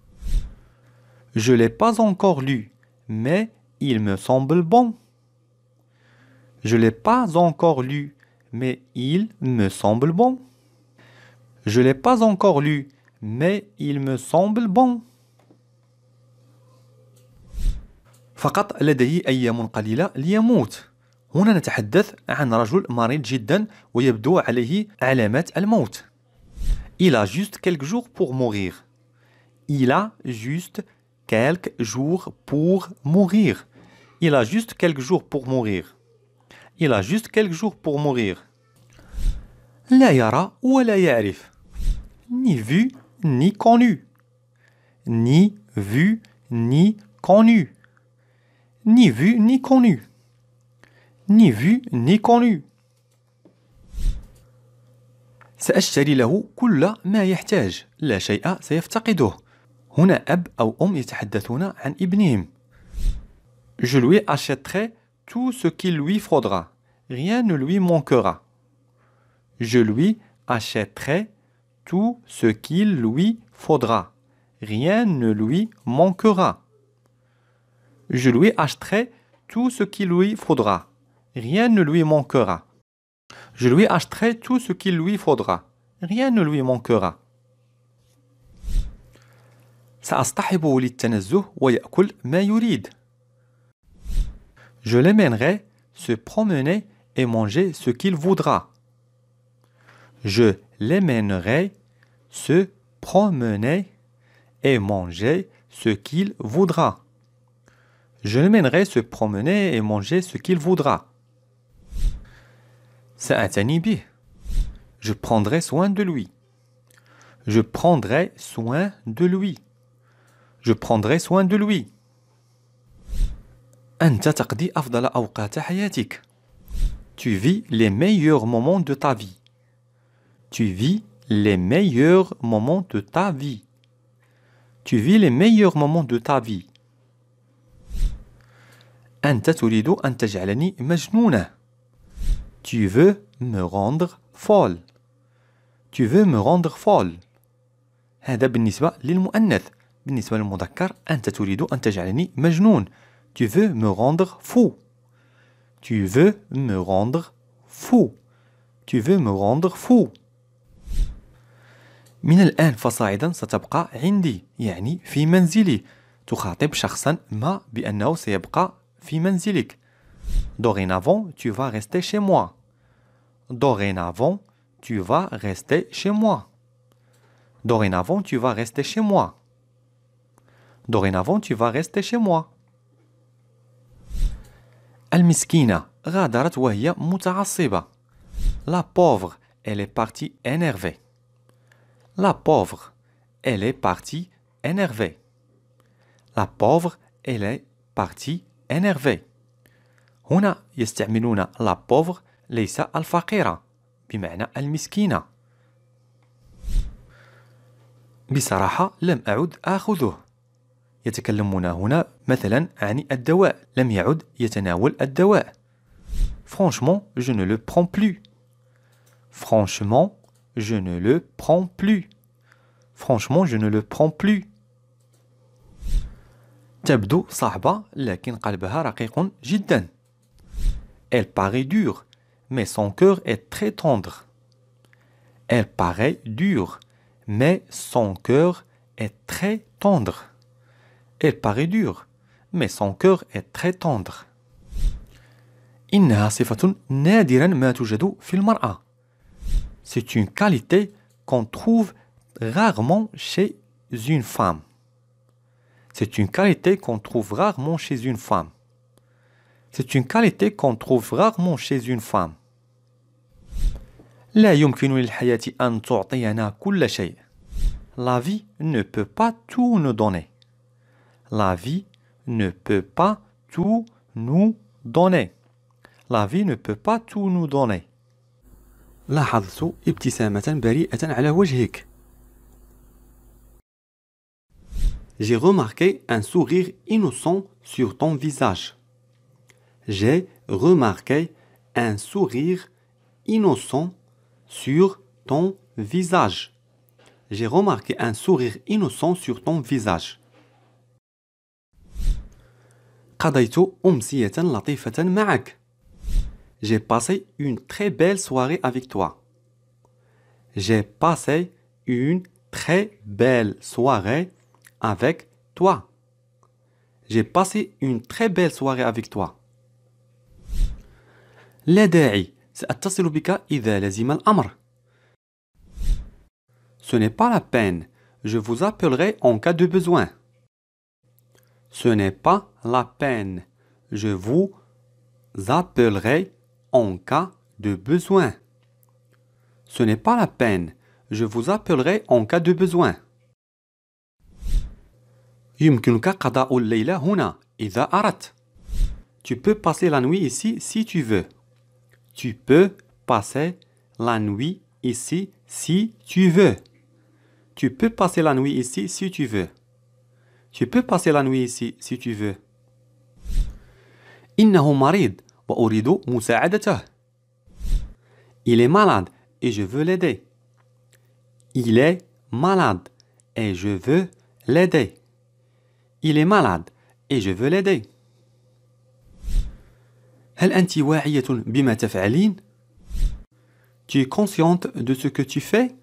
Je l'ai pas encore lu, mais il me semble bon. Je l'ai pas encore lu, mais il me semble bon. Je l'ai pas encore lu, mais il me semble bon. فقط لديه أيام قليلة ليموت. هنا نتحدث عن رجل مريض جدا ويبدو عليه علامات الموت. Il a juste quelques jours pour mourir. Il a juste quelques jours pour mourir. Il a juste quelques jours pour mourir. Il a juste quelques jours pour mourir. لا يرى ولا يعرف. Ni vu ni connu. Ni vu ni connu. Ni vu ni connu. Ni vu ni connu. سأشتري له كل ما يحتاج. لا شيء سيفتقده. هنا أب أو أم يتحدثون عن ابنهم. Je lui achèterai tout ce qu'il lui faudra. Rien ne lui manquera. Je lui achèterai tout ce qu'il lui faudra. Rien ne lui manquera. Je lui achèterai tout ce qu'il lui faudra. Rien ne lui manquera. Je lui achèterai tout ce qu'il lui faudra. Rien ne lui manquera. سأصطحبه للتنزه ويأكل ما يريد. Je l'emmènerai se promener et manger ce qu'il voudra. Je l'emmènerai se promener et manger ce qu'il voudra. Je l'emmènerai se promener et manger ce qu'il voudra. سأعتني به. Je prendrai soin de lui. Je prendrai soin de lui. Je prendrai soin de lui. أنت تقضي أفضل أوقات حياتك. Tu vis les meilleurs moments de ta vie. Tu vis les meilleurs moments de ta vie. Tu vis les meilleurs moments de ta vie. أنت تريد أن تجعلني مجنونة. Tu veux me rendre folle. Tu veux me rendre folle. هذا بالنسبة للمؤنث. بالنسبة للمذكر أنت تريد أن تجعلني مجنون. Tu veux me rendre fou. Tu veux me rendre fou. Tu veux me rendre fou. من الآن فصاعدا ستبقى عندي يعني في منزلي. تخاطب شخصا ما بأنه سيبقى في منزلك. Dorénavant, tu vas rester chez moi. Dorénavant, tu vas rester chez moi. Dorénavant, tu vas rester chez moi. Dorénavant, tu vas rester chez moi. المسكينة غادرت وهي متعصبة. La pauvre, elle est partie énervée. La pauvre, elle est partie énervée. La pauvre, elle est partie énervée. هنا يستعملون la pauvre ليس الفقيرة بمعنى المسكينة. بصراحة لم أعد آخذه. يتكلمون هنا مثلا عن الدواء. لم يعد يتناول الدواء. Franchement, je ne le prends plus. Franchement, je ne le prends plus. Franchement, je ne le prends plus. تبدو صعبة لكن قلبها رقيق جدا. Elle paraît dure, mais son cœur est très tendre. Elle paraît dure, mais son cœur est très tendre. Elle paraît dure, mais son cœur est très tendre. إنها صفة نادرا ما توجد في المرأة. C'est une qualité qu'on trouve rarement chez une femme. C'est une qualité qu'on trouve rarement chez une femme. C'est une qualité qu'on trouve rarement chez une femme. لا يمكن للحياة أن تعطينا كل شيء. La vie ne peut pas tout nous donner. La vie ne peut pas tout nous donner. La vie ne peut pas tout nous donner. لاحظت ابتسامة بريئة على وجهك. J'ai remarqué un sourire innocent sur ton visage. J'ai remarqué un sourire innocent sur ton visage. J'ai remarqué un sourire innocent sur ton visage. قضيت أمسية لطيفة معك. J'ai passé une très belle soirée avec toi. J'ai passé une très belle soirée avec toi. J'ai passé une très belle soirée avec toi. لا داعي، سأتصل بك إذا لزم الأمر. Ce n'est pas la peine, je vous appellerai en cas de besoin. Ce n'est pas la peine, je vous appellerai en cas de besoin. Ce n'est pas la peine, je vous appellerai en cas de besoin. يمكنك قضاء الليلة هنا إذا أردت. Tu peux passer la nuit ici si tu veux. Tu peux passer la nuit ici si tu veux. Tu peux passer la nuit ici si tu veux. Tu peux passer la nuit ici si tu veux. إنه مريض وأريد مساعدته. Il est malade et je veux l'aider. Il est malade et je veux l'aider. Il est malade et je veux l'aider. هل أنت واعية بما تفعلين؟ Tu es consciente de ce que tu fais?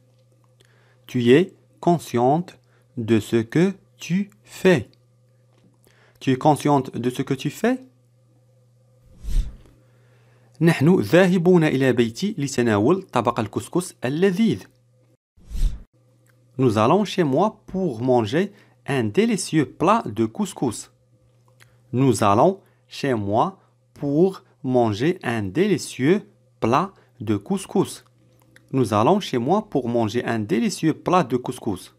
Tu es consciente de ce que tu fais? Tu es consciente de ce que tu fais? نحن ذاهبون إلى بيتي لتناول طبق الكسكس اللذيذ. Nous allons chez moi pour manger un délicieux plat de couscous. Nous allons chez moi pour manger un délicieux plat de couscous. Nous allons chez moi pour manger un délicieux plat de couscous.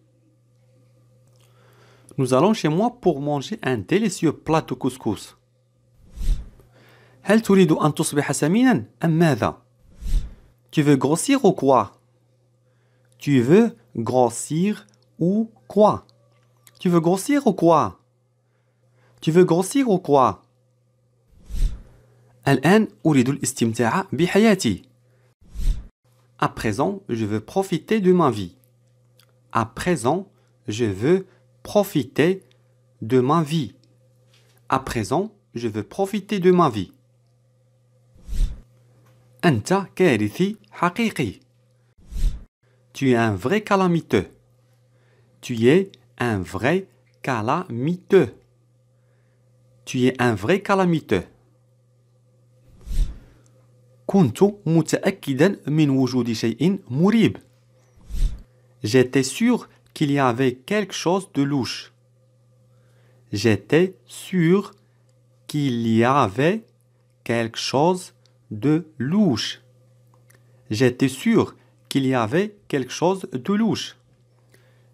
Nous allons chez moi pour manger un délicieux plat de couscous. هل تريد أن تصبح سمينا أم ماذا؟ Tu veux grossir ou quoi? Tu veux grossir ou quoi? Tu veux grossir ou quoi? Tu veux grossir ou quoi? الآن أريد الاستمتاع بحياتي. À présent, je veux profiter de ma vie. À présent, je veux profiter de ma vie. À présent, je veux profiter de ma vie. أنت كارثي حقيقي. Tu es un vrai calamiteux. Tu es un vrai calamiteux. Tu es un vrai calamiteux. كنت متأكدا من وجود شيء مريب. J'étais sûr qu'il y avait quelque chose de louche. J'étais sûr qu'il y avait quelque chose de louche. J'étais sûr qu'il y avait quelque chose de louche.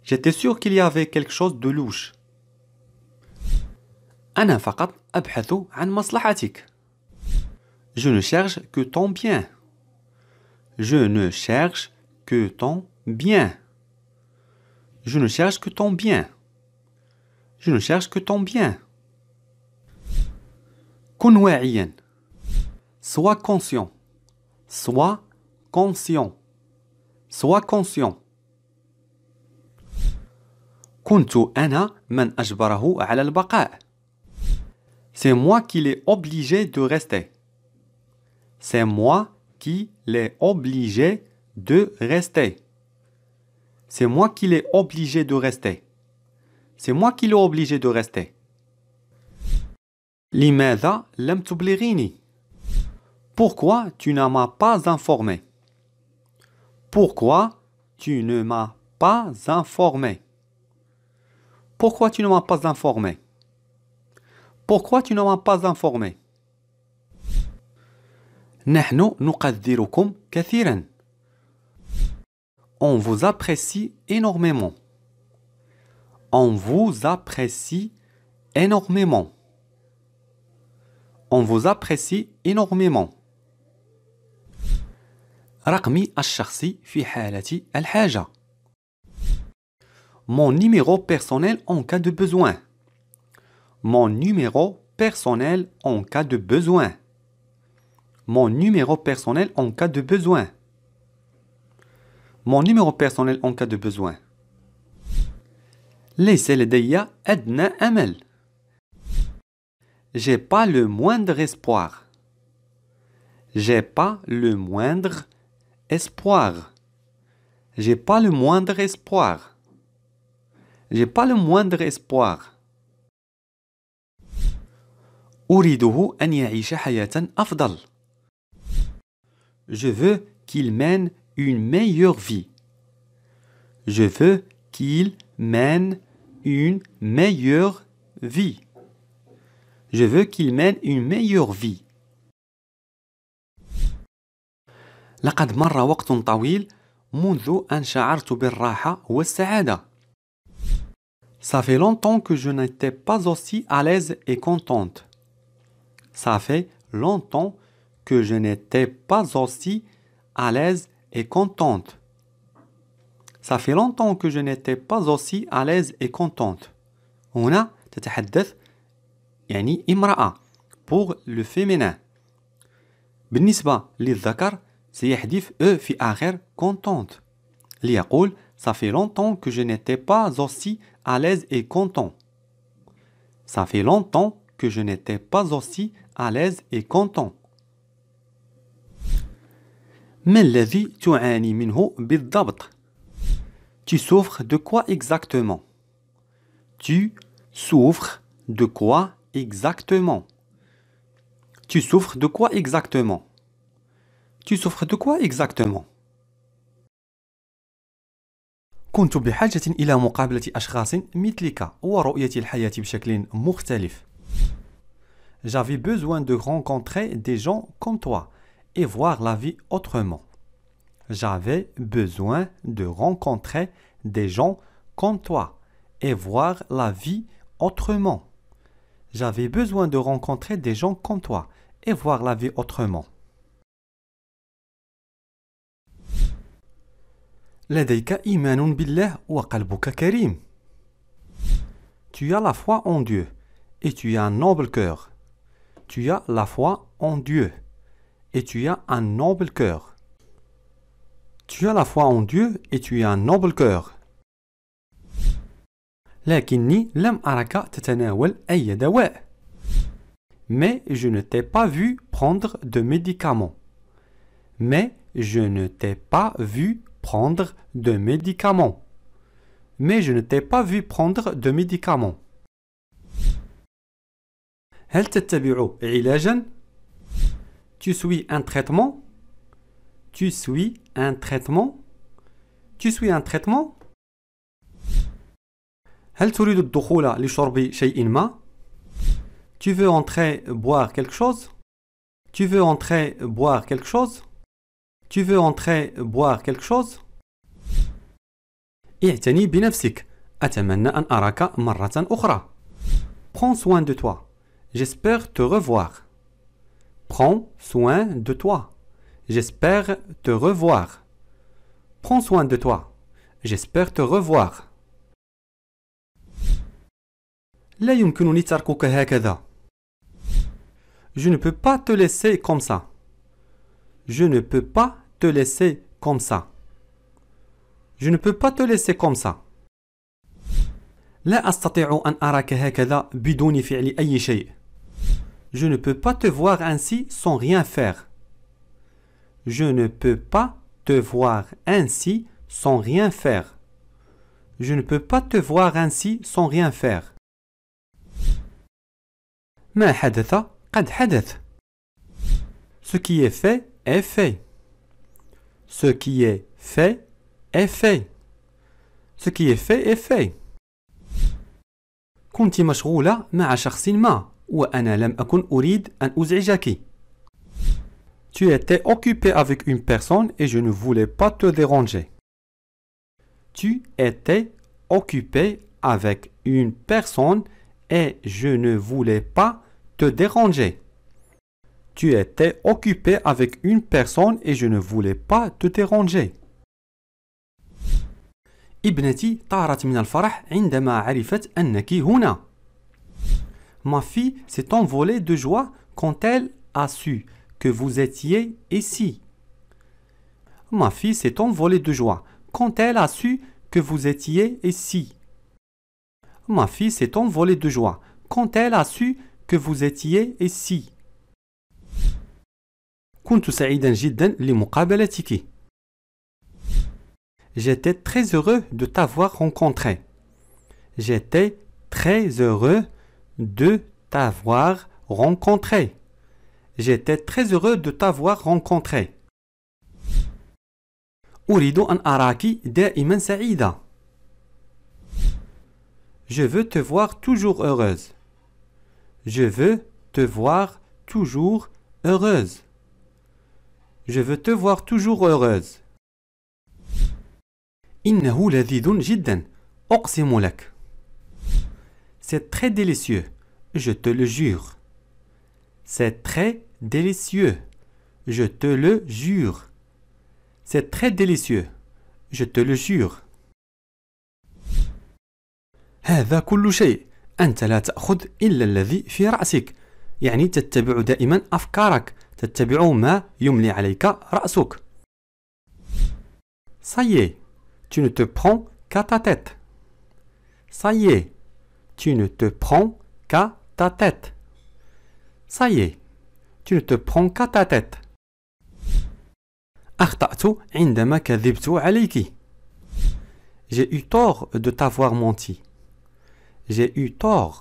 J'étais sûr qu'il y avait quelque chose de louche. أنا فقط أبحث عن مصلحتك. Je ne cherche que ton bien. Je ne cherche que ton bien. Je ne cherche que ton bien. Je ne cherche que ton bien. كن واعيا. Sois conscient. Sois conscient. Sois conscient. كنت أنا من أجبره على البقاء. C'est moi qui l'ai obligé de rester. C'est moi qui l'ai obligé de rester. C'est moi qui l'ai obligé de rester. C'est moi qui l'ai obligé de rester. لماذا لم تبلغيني? Pourquoi tu ne m'as pas informé? Pourquoi tu ne m'as pas informé? Pourquoi tu ne m'as pas informé? Pourquoi tu ne m'as pas informé? نحن نقدركم كثيرا. On vous apprécie énormément. On vous apprécie énormément. On vous apprécie énormément. رقمي الشخصي في حالة الحاجة. Mon numéro personnel en cas de besoin. Mon numéro personnel en cas de besoin. Mon numéro personnel en cas de besoin. Mon numéro personnel en cas de besoin. ليس لدي أدنى أمل. J'ai pas le moindre espoir. J'ai pas le moindre espoir. J'ai pas le moindre espoir. J'ai pas le moindre espoir. أريده أن يعيش حياة أفضل. Je veux qu'il mène une meilleure vie. Je veux qu'il mène une meilleure vie. Je veux qu'il mène une meilleure vie. لقد مر وقت طويل منذ أن شعرت بالراحة والسعادة. Ça fait longtemps que je n'étais pas aussi à l'aise et contente. Ça fait longtemps que je n'étais pas aussi à l'aise et contente. Ça fait longtemps que je n'étais pas aussi à l'aise et contente. هنا تتحدث يعني امرأة pour le féminin. بالنسبة للذكر سيحذف E في آخر contente ليقول ça fait longtemps que je n'étais pas aussi à l'aise et content. Ça fait longtemps que je n'étais pas aussi à l'aise et content. ما الذي تعاني منه بالضبط? Tu souffres de quoi exactement? Tu souffres de quoi exactement? Tu souffres de quoi exactement? Tu souffres de quoi exactement? كنت بحاجة إلى مقابلة أشخاص مثلك ورؤية الحياة بشكل مختلف. J'avais besoin de rencontrer des gens comme toi et voir la vie autrement. J'avais besoin de rencontrer des gens comme toi et voir la vie autrement. J'avais besoin de rencontrer des gens comme toi et voir la vie autrement. لديك إيمان بالله وقلبك كريم. Tu as la foi en Dieu et tu as un noble cœur. Tu as la foi en Dieu et tu as un noble cœur. Tu as la foi en Dieu et tu as un noble cœur. لكني لم أرك تتناول أي دواء. Mais je ne t'ai pas vu prendre de médicaments. Mais je ne t'ai pas vu prendre de médicaments. Mais je ne t'ai pas vu prendre de médicaments. هل تتبع علاجا؟ Tu suis un traitement? Tu suis un traitement? Tu suis un traitement? هل تريد الدخول لشرب شيء ما؟ Tu veux entrer boire quelque chose? Tu veux entrer boire quelque chose? Tu veux entrer boire quelque chose? اعتني بنفسك. أتمنى أن أراك مرة أخرى. Prends soin de toi. J'espère te revoir. Prends soin de toi. J'espère te revoir. Prends soin de toi. J'espère te revoir. لا يمكنني تركك هكذا. Je ne peux pas te laisser comme ça. Je ne peux pas te laisser comme ça. Je ne peux pas te laisser comme ça. لا أستطيع أن أراك هكذا بدون فعل أي شيء. Je ne peux pas te voir ainsi sans rien faire. Je ne peux pas te voir ainsi sans rien faire. Je ne peux pas te voir ainsi sans rien faire. ما حدث قد حدث. Ce qui est fait est fait. Ce qui est fait est fait. Ce qui est fait est fait. كنت مشغولة مع شخص ما وأنا لم أكن أريد أن أزعجك. Tu étais occupé avec une personne et je ne voulais pas te déranger. Tu étais occupé avec une personne et je ne voulais pas te déranger. Tu étais occupé avec une personne et je ne voulais pas te déranger. ابنتي طارت من الفرح عندما عرفت أنك هنا. Ma fille s'est envolée de joie quand elle a su que vous étiez ici. Ma fille s'est envolée de joie quand elle a su que vous étiez ici. Ma fille s'est envolée de joie quand elle a su que vous étiez ici. كنت سعيدا جدا لمقابلتك. J'étais très heureux de t'avoir rencontré. J'étais très heureux de t'avoir rencontré. J'étais très heureux de t'avoir rencontré. أريد أن أراك دائما سعيدة. Je veux te voir toujours heureuse. Je veux te voir toujours heureuse. Je veux te voir toujours heureuse. إنه لذيذ جدا. أقسم لك. C'est très délicieux. Je te le jure. C'est très délicieux. Je te le jure. C'est très délicieux. Je te le jure. هذا كل شيء. أنت لا تأخذ إلا الذي في رأسك. يعني تتبع دائما أفكارك. تتبع ما يملي عليك رأسك. Ça y est. Tu ne te prends qu'à ta tête. Ça y est. Tu ne te prends qu'à ta tête. Ça y est. Tu ne te prends qu'à ta tête. أخطأت عندما كذبت عليك. J'ai eu tort de t'avoir menti. J'ai eu tort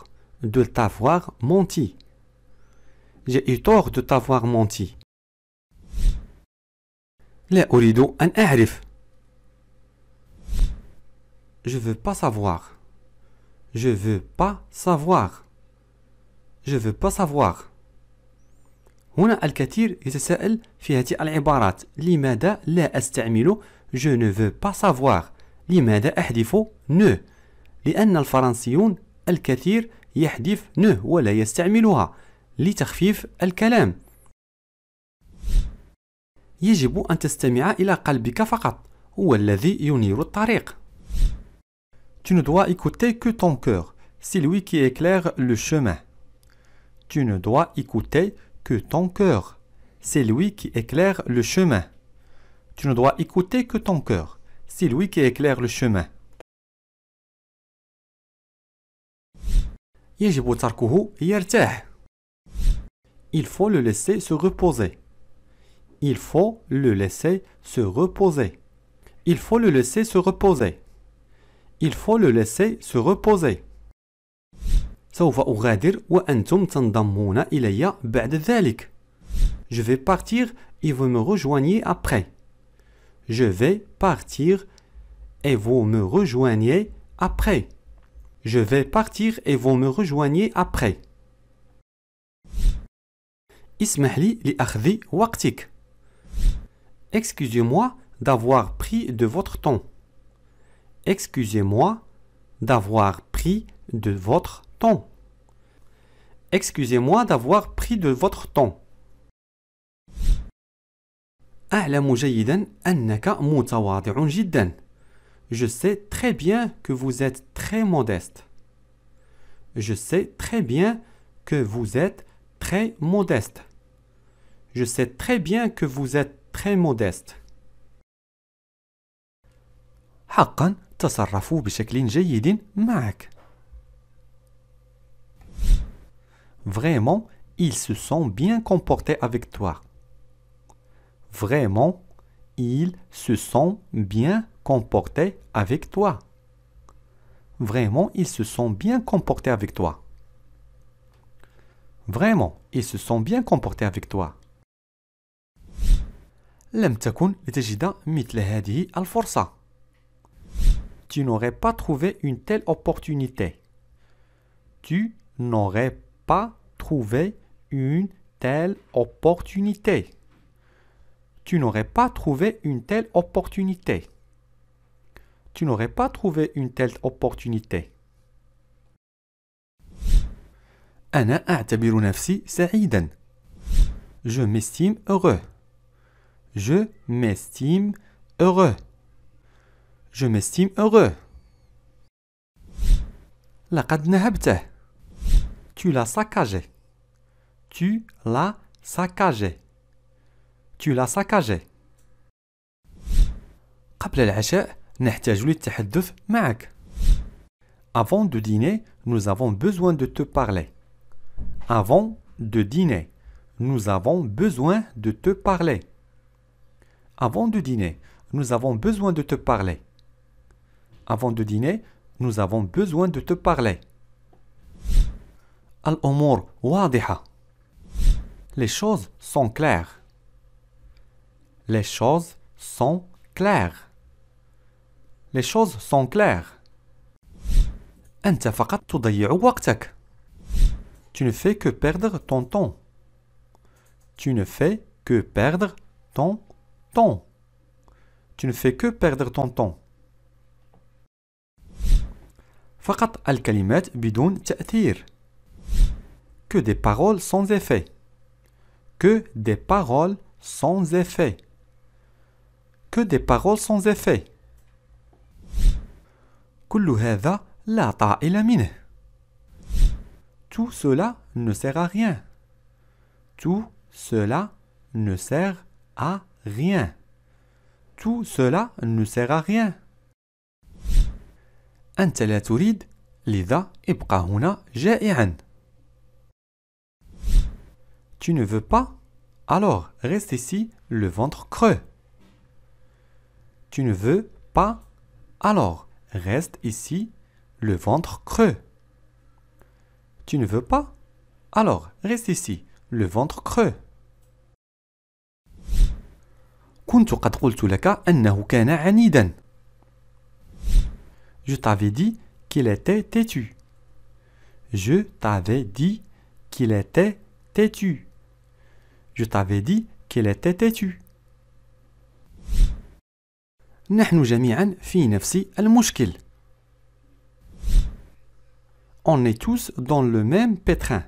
de t'avoir menti. J'ai eu tort de t'avoir menti. لا أريد أن أعرف. Je veux pas savoir. Je veux pas savoir. Je veux pas savoir. هنا الكثير يتساءل في هذه العبارات. لماذا لا أستعمل je ne veux pas savoir؟ لماذا أحذف ne؟ لأن الفرنسيون الكثير يحذف ne ولا يستعملها لتخفيف الكلام. يجب أن تستمع إلى قلبك فقط، هو الذي ينير الطريق. Tu ne dois écouter que ton cœur, c'est lui qui éclaire le chemin. Tu ne dois écouter que ton cœur, c'est lui qui éclaire le chemin. Tu ne dois écouter que ton cœur, c'est lui qui éclaire le chemin. يجب تركه يرتاح. Il faut le laisser se reposer. Il faut le laisser se reposer. Il faut le laisser se reposer. Il faut le laisser se reposer. سوف أغادر وأنتم تنضمون إلي بعد ذلك. Je vais partir et vous me rejoignez après. Je vais partir et vous me rejoignez après. Je vais partir et vous me rejoignez après. اسمح لي لأخذ وقتك. Excusez-moi d'avoir pris de votre temps. Excusez-moi d'avoir pris de votre temps. Excusez-moi d'avoir pris de votre temps. أعلم جيدا أنك متواضع جدا. Je sais très bien que vous êtes très modeste. Je sais très bien que vous êtes très modeste. Je sais très bien que vous êtes très modeste. حقا تصرفوا بشكل جيد معك. Vraiment, ils se sont bien comportés avec toi. Vraiment, ils se sont bien comportés avec toi. Vraiment, ils se sont bien comportés avec toi. Vraiment, ils se sont bien comportés avec toi. لم تكن لتجد مثل هذه الفرصة. Tu n'aurais pas trouvé une telle opportunité. Tu n'aurais pas trouvé une telle opportunité. Tu n'aurais pas trouvé une telle opportunité. Tu n'aurais pas trouvé une telle opportunité. أنا أعتبر نفسي سعيدا. Je m'estime heureux. Je m'estime heureux. Je m'estime heureux. لقد نهبته. Tu l'as saccagé. Tu l'as saccagé. Tu l'as saccagé. قبل العشاء نحتاج للتحدث معك. Avant de dîner, nous avons besoin de te parler. Avant de dîner, nous avons besoin de te parler. Avant de dîner, nous avons besoin de te parler. Avant de dîner, nous avons besoin de te parler. الأمور واضحة. Les choses sont claires. Les choses sont claires. Les choses sont claires. أنت فقط تضيع وقتك. Tu ne fais que perdre ton temps. Tu ne fais que perdre ton temps. Tu ne fais que perdre ton temps. فقط الكلمات بدون تأثير. Que des paroles sans effet. Que des paroles sans effet. Que des paroles sans effet. كل هذا لا طائل منه. Tout cela ne sert à rien. Tout cela ne sert à rien. Tout cela ne sert à rien. أنت لا تريد، لذا ابقى هنا جائعا. Tu ne veux pas, alors reste ici le ventre creux. Tu ne veux pas, alors reste ici le ventre creux. Tu ne veux pas? Alors, reste ici, le ventre creux. كنت قد قلت لك أنه كان عنيدا. Je t'avais dit qu'il était têtu. Je t'avais dit qu'il était têtu. Je t'avais dit qu'il était têtu. نحن جميعا في نفس المشكل. On est tous dans le même pétrin.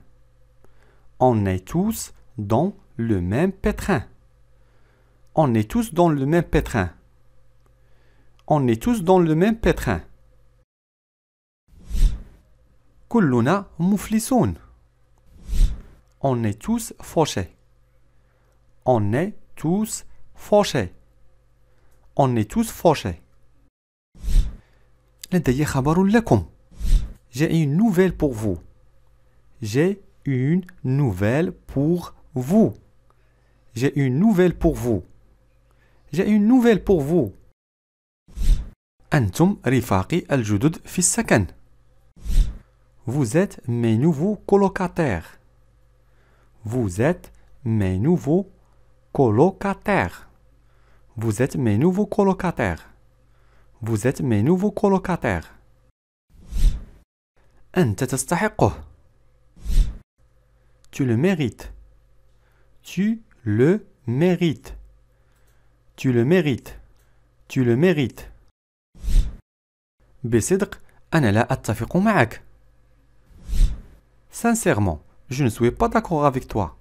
On est tous dans le même pétrin. On est tous dans le même pétrin. On est tous dans le même pétrin. كلنا مفلسون. On est tous fauchés. On est tous fauchés. On est tous fauchés. لدي خبر لكم. J'ai une nouvelle pour vous. J'ai une nouvelle pour vous. J'ai une nouvelle pour vous. J'ai une nouvelle pour vous. أنتم رفاقي الجدد في السكن. Vous êtes mes nouveaux colocataires. Vous êtes mes nouveaux colocataires. Vous êtes mes nouveaux colocataires. Vous êtes mes nouveaux colocataires. أنت تستحقه. Tu le mérites. Tu le mérites. Tu le mérites. Tu le mérites. بصدق أنا لا أتفق معك. Sincèrement, je ne suis pas d'accord avec toi.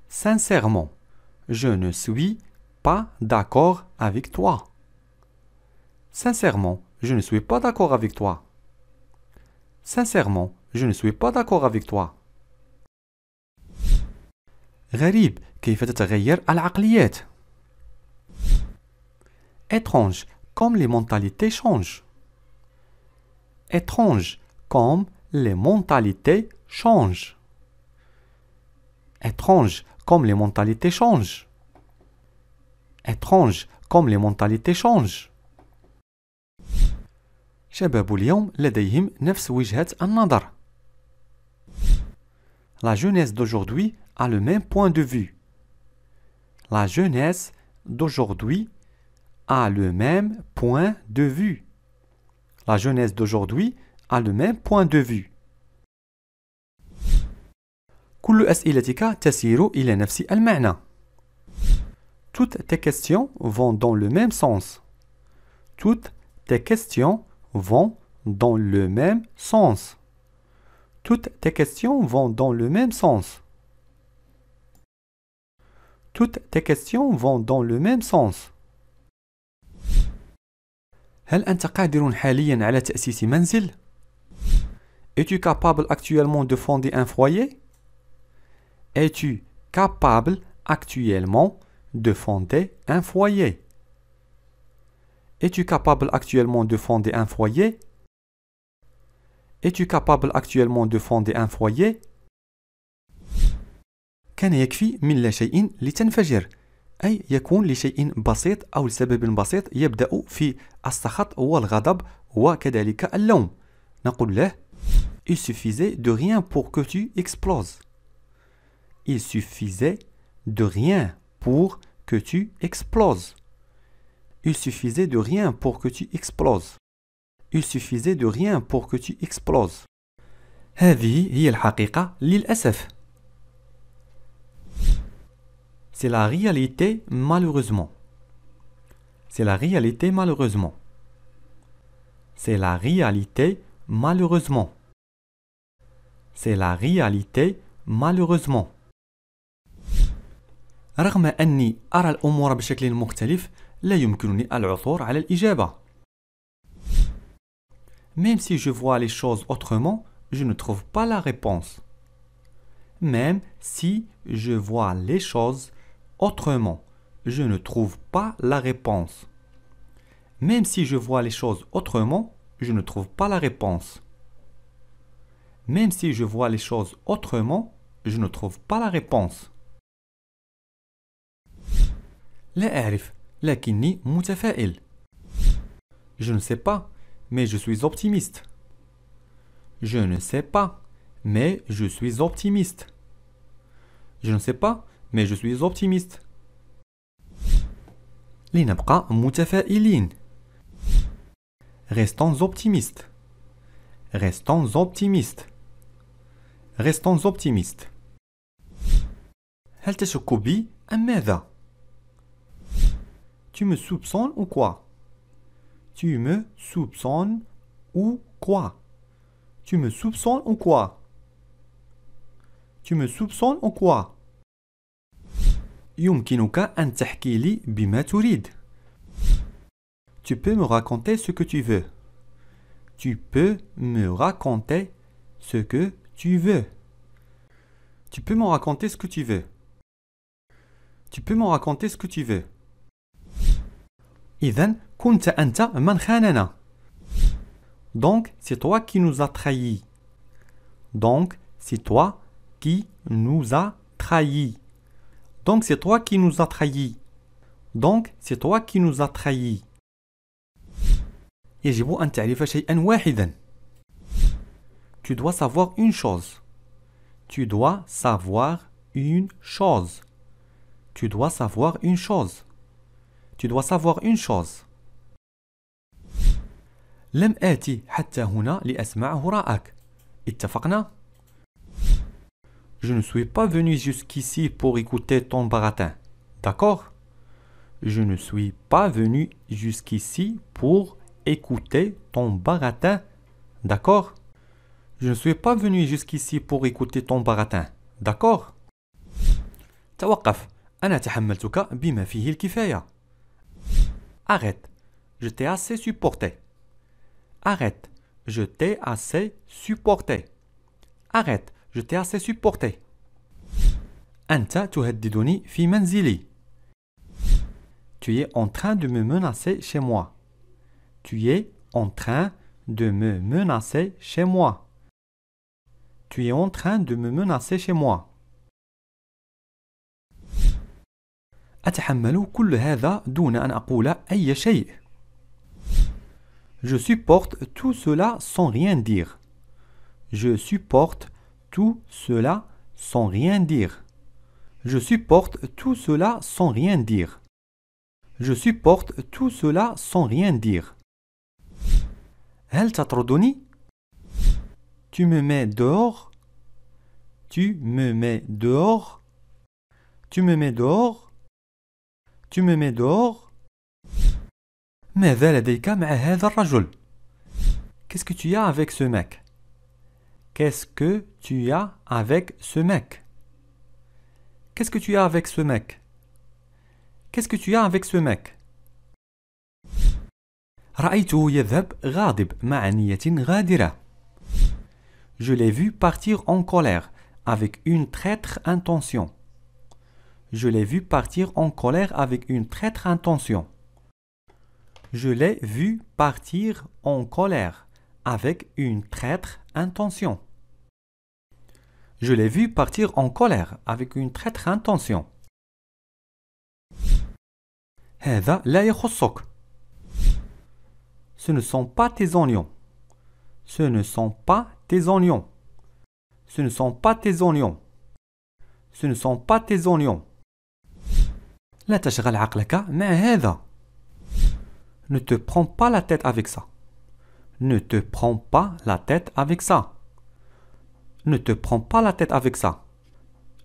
Sincèrement, je ne suis pas d'accord avec toi. Sincèrement, je ne suis pas d'accord avec toi. Sincèrement, je ne suis pas d'accord avec toi. غريب كيف تتغير العقليات. Étrange comme les mentalités changent. Étrange comme les mentalités changent. Étrange comme les mentalités changent. Étrange comme les mentalités changent. شباب اليوم لديهم نفس وجهة النظر. La jeunesse d'aujourd'hui a le même point de vue. La jeunesse d'aujourd'hui a le même point de vue. La jeunesse d'aujourd'hui a le même point de vue. كل أسئلتك تسير إلى نفس المعنى. Toutes tes questions vont dans le même sens. Toutes tes questions vont dans le même sens. Toutes tes questions vont dans le même sens. Toutes tes questions vont dans le même sens. هل أنت قادر حاليا على تأسيس منزل؟ Es-tu capable actuellement de fonder un foyer? Es-tu capable actuellement de fonder un foyer? Es-tu capable actuellement de fonder un foyer? Es-tu capable actuellement de fonder un foyer? كان يكفي من لا شيء لتنفجر، أي يكون لشيء بسيط أو لسبب بسيط يبدأ في السخط والغضب وكذلك اللوم. نقول له Il suffisait de rien pour que tu exploses. Il suffisait de rien pour que tu exploses. Il suffisait de rien pour que tu exploses. Il suffisait de rien pour que tu exploses. هذه هي الحقيقة للأسف. C'est la réalité malheureusement. C'est la réalité malheureusement. C'est la réalité malheureusement. C'est la réalité malheureusement. رغم أني أرى الأمور بشكل مختلف، لا يمكنني العثور على الإجابة. Même si je vois les choses autrement, je ne trouve pas la réponse. Même si je vois les choses autrement, je ne trouve pas la réponse. Même si je vois les choses autrement, je ne trouve pas la réponse. Même si je vois les choses autrement, je ne trouve pas la réponse. لا أعرف لكني متفائل. Je ne sais pas, mais je suis optimiste. Je ne sais pas, Mais je suis optimiste. Je ne sais pas, mais je suis optimiste. لنبقى متفائلين. Restons optimistes. Restons optimistes. Restons optimistes. هل تشك بي أم ماذا؟ Tu me soupçonnes ou quoi? Tu me soupçonnes ou quoi? Tu me soupçonnes ou quoi? Tu me soupçonnes ou quoi? يمكنك أن تحكي لي بما تريد. Tu peux me raconter ce que tu veux. Tu peux me raconter ce que tu veux. Tu peux me raconter ce que tu veux. Tu peux me raconter ce que tu veux. إذن كنت أنت من خاننا. Donc, c'est toi qui nous as trahis. Donc, c'est toi qui nous as trahis. Donc, c'est toi qui nous as trahis. Donc, c'est toi qui nous as trahis. يجب أن تعرف شيئا واحدا. Tu dois savoir une chose. Tu dois savoir une chose. Tu dois savoir une chose. Tu dois savoir une chose. لم آتي حتى هنا لأسمع هراءك. اتفقنا؟ Je ne suis pas venu jusqu'ici pour écouter ton baratin. D'accord? Je ne suis pas venu jusqu'ici pour écouter ton baratin. D'accord? Je ne suis pas venu jusqu'ici pour écouter ton baratin. D'accord? توقف. أنا تحملتك بما فيه الكفاية. Arrête. Je t'ai assez supporté. Arrête. Je t'ai assez supporté. Arrête. Je t'ai assez supporté. أنت تهددني في منزلي. Tu es en train de me menacer chez moi. Tu es en train de me menacer chez moi. Tu es en train de me menacer chez moi. أتحمل كل هذا دون أن أقول أي شيء. Je supporte tout cela sans rien dire. Je supporte tout cela sans rien dire. Je supporte tout cela sans rien dire. Je supporte tout cela sans rien dire. هل تطردني؟ Tu me mets dehors. Tu me mets dehors. Tu me mets dehors. Tu me mets dehors. ماذا لديك مع هذا الرجل؟ Qu'est-ce que tu as avec ce mec? Qu'est-ce que tu as avec ce mec? Qu'est-ce que tu as avec ce mec? Qu'est-ce que tu as avec ce mec? رأيته يذهب غاضب مع نية غادرة. Je l'ai vu partir en colère avec une traître intention. Je l'ai vu partir en colère avec une traître intention. Je l'ai vu partir en colère avec une traître intention. Je l'ai vu partir en colère avec une traître intention. هذا لا يخصك. Ce ne sont pas tes oignons. Ce ne sont pas tes oignons. Ce ne sont pas tes oignons. Ce ne sont pas tes oignons. لا تشغل عقلك مع هذا. Ne te prends pas la tête avec ça. Ne te prends pas la tête avec ça. Ne te prends pas la tête avec ça.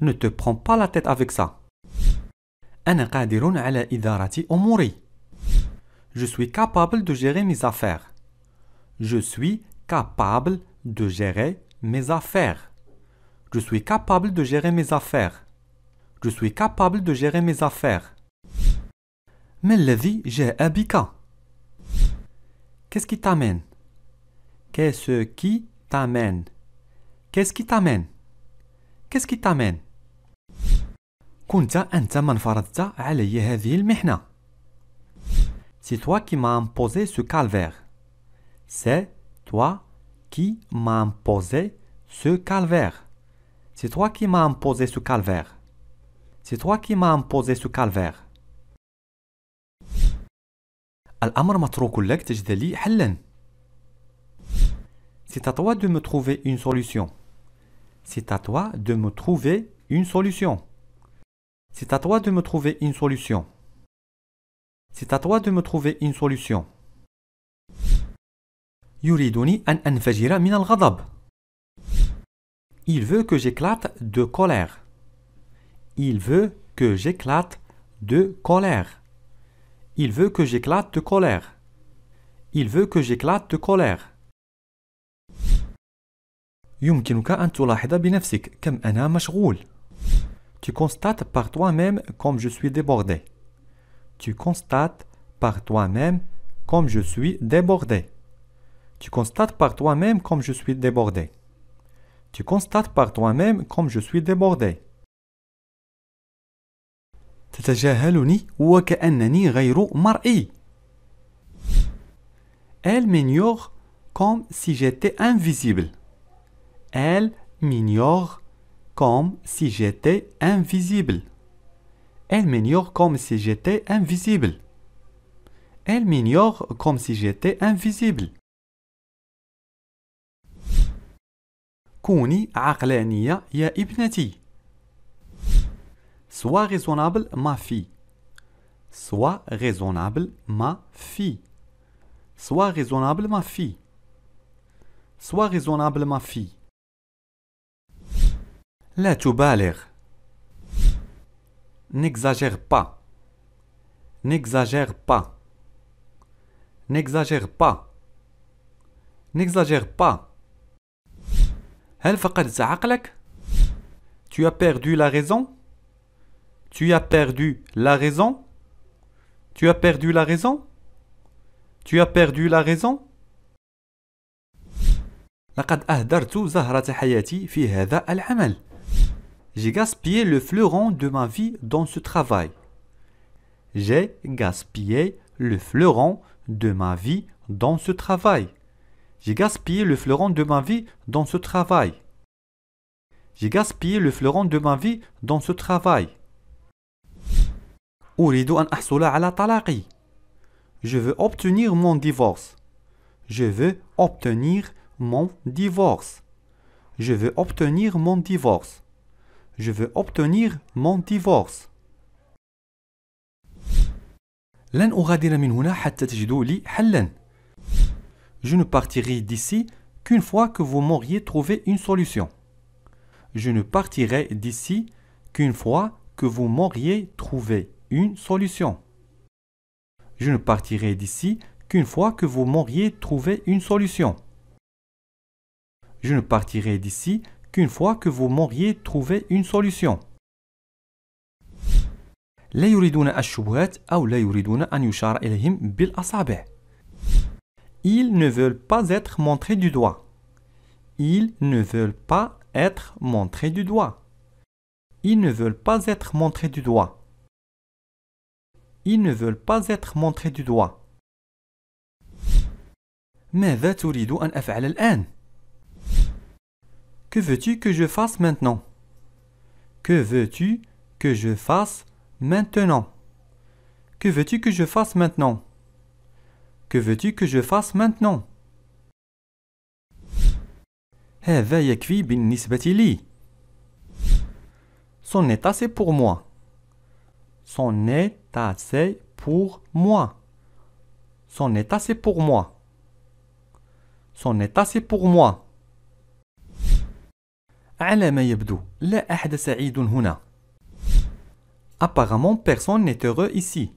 Ne te prends pas la tête avec ça. أنا قادر على إدارة أموري. Je suis capable de gérer mes affaires. Je suis capable de gérer mes affaires. Je suis capable de gérer mes affaires. Je suis capable de gérer mes affaires. ما الذي جاء بك? Qu'est-ce qui t'amène? Qu'est-ce qui t'amène? Qu'est-ce qui t'amène? Qu'est-ce qui t'amène? كنت أنت من فرضت علي هذه المحنة. C'est toi qui m'as imposé ce calvaire. C'est toi qui m'as imposé ce calvaire. C'est toi qui m'as imposé ce calvaire. C'est toi qui m'as imposé ce calvaire. الأمر متروك لك تجد لي حلا. C'est à toi de me trouver une solution. C'est à toi de me trouver une solution. C'est à toi de me trouver une solution. C'est à toi de me trouver une solution. يريدني أن أنفجر من الغضب. Il veut que j'éclate de colère. Il veut que j'éclate de colère. Il veut que j'éclate de colère. Il veut que j'éclate de colère. يمكنك أن تلاحظ بنفسك كم أنا مشغول. Tu constates par toi-même comme je suis débordé. Tu constates par toi-même comme je suis débordé. Tu constates par toi-même comme je suis débordé. Tu constates par toi-même comme je suis débordé. تتجاهلني وكأنني غير مرئي. Elle m'ignore comme si j'étais invisible. Elle m'ignore comme si j'étais invisible. Elle m'ignore comme si j'étais invisible. Elle m'ignore comme si j'étais invisible. كوني عقلانية يا ابنتي. Sois raisonnable, ma fille. Sois raisonnable, ma fille. Sois raisonnable, ma fille. Sois raisonnable, ma fille. لا تبالغ. N'exagère pas. N'exagère pas. N'exagère pas. N'exagère pas. هل فقدت عقلك؟ Tu as perdu la raison? Tu as perdu la raison? Tu as perdu la raison? Tu as perdu la raison? لقد أهدرت زهرة حياتي في هذا العمل. J'ai gaspillé le fleuron de ma vie dans ce travail. J'ai gaspillé le fleuron de ma vie dans ce travail. J'ai gaspillé le fleuron de ma vie dans ce travail. J'ai gaspillé le fleuron de ma vie dans ce travail. أريد أن أحصل على طلاقي. Je veux obtenir mon divorce. Je veux obtenir mon divorce. Je veux obtenir mon divorce. Je veux obtenir mon divorce. لن أغادر من هنا حتى تجدوا لي حلاً. Je ne partirai d'ici qu'une fois que vous m'auriez trouvé une solution. Je ne partirai d'ici qu'une fois que vous m'auriez trouvé une solution. Je ne partirai d'ici qu'une fois que vous m'auriez trouvé une solution. Je ne partirai d'ici qu'une fois que vous m'auriez trouvé une solution. لا يريدون الشبهات أو لا يريدون أن يشار إليهم بالأصابع. Ils ne veulent pas être montrés du doigt. Ils ne veulent pas être montrés du doigt. Ils ne veulent pas être montrés du doigt. Ils ne veulent pas être montrés du doigt. ماذا تريد أن أفعل الآن؟ Que veux-tu que je fasse maintenant? Que veux-tu que je fasse maintenant? Que veux-tu que je fasse maintenant? Que veux-tu que je fasse maintenant? هذا يكفي بالنسبة لي. C'en est assez pour moi. C'en est assez pour moi. C'en est assez pour moi. C'en est assez pour moi. على ما يبدو لا أحد سعيد هنا. Apparemment personne n'est heureux ici.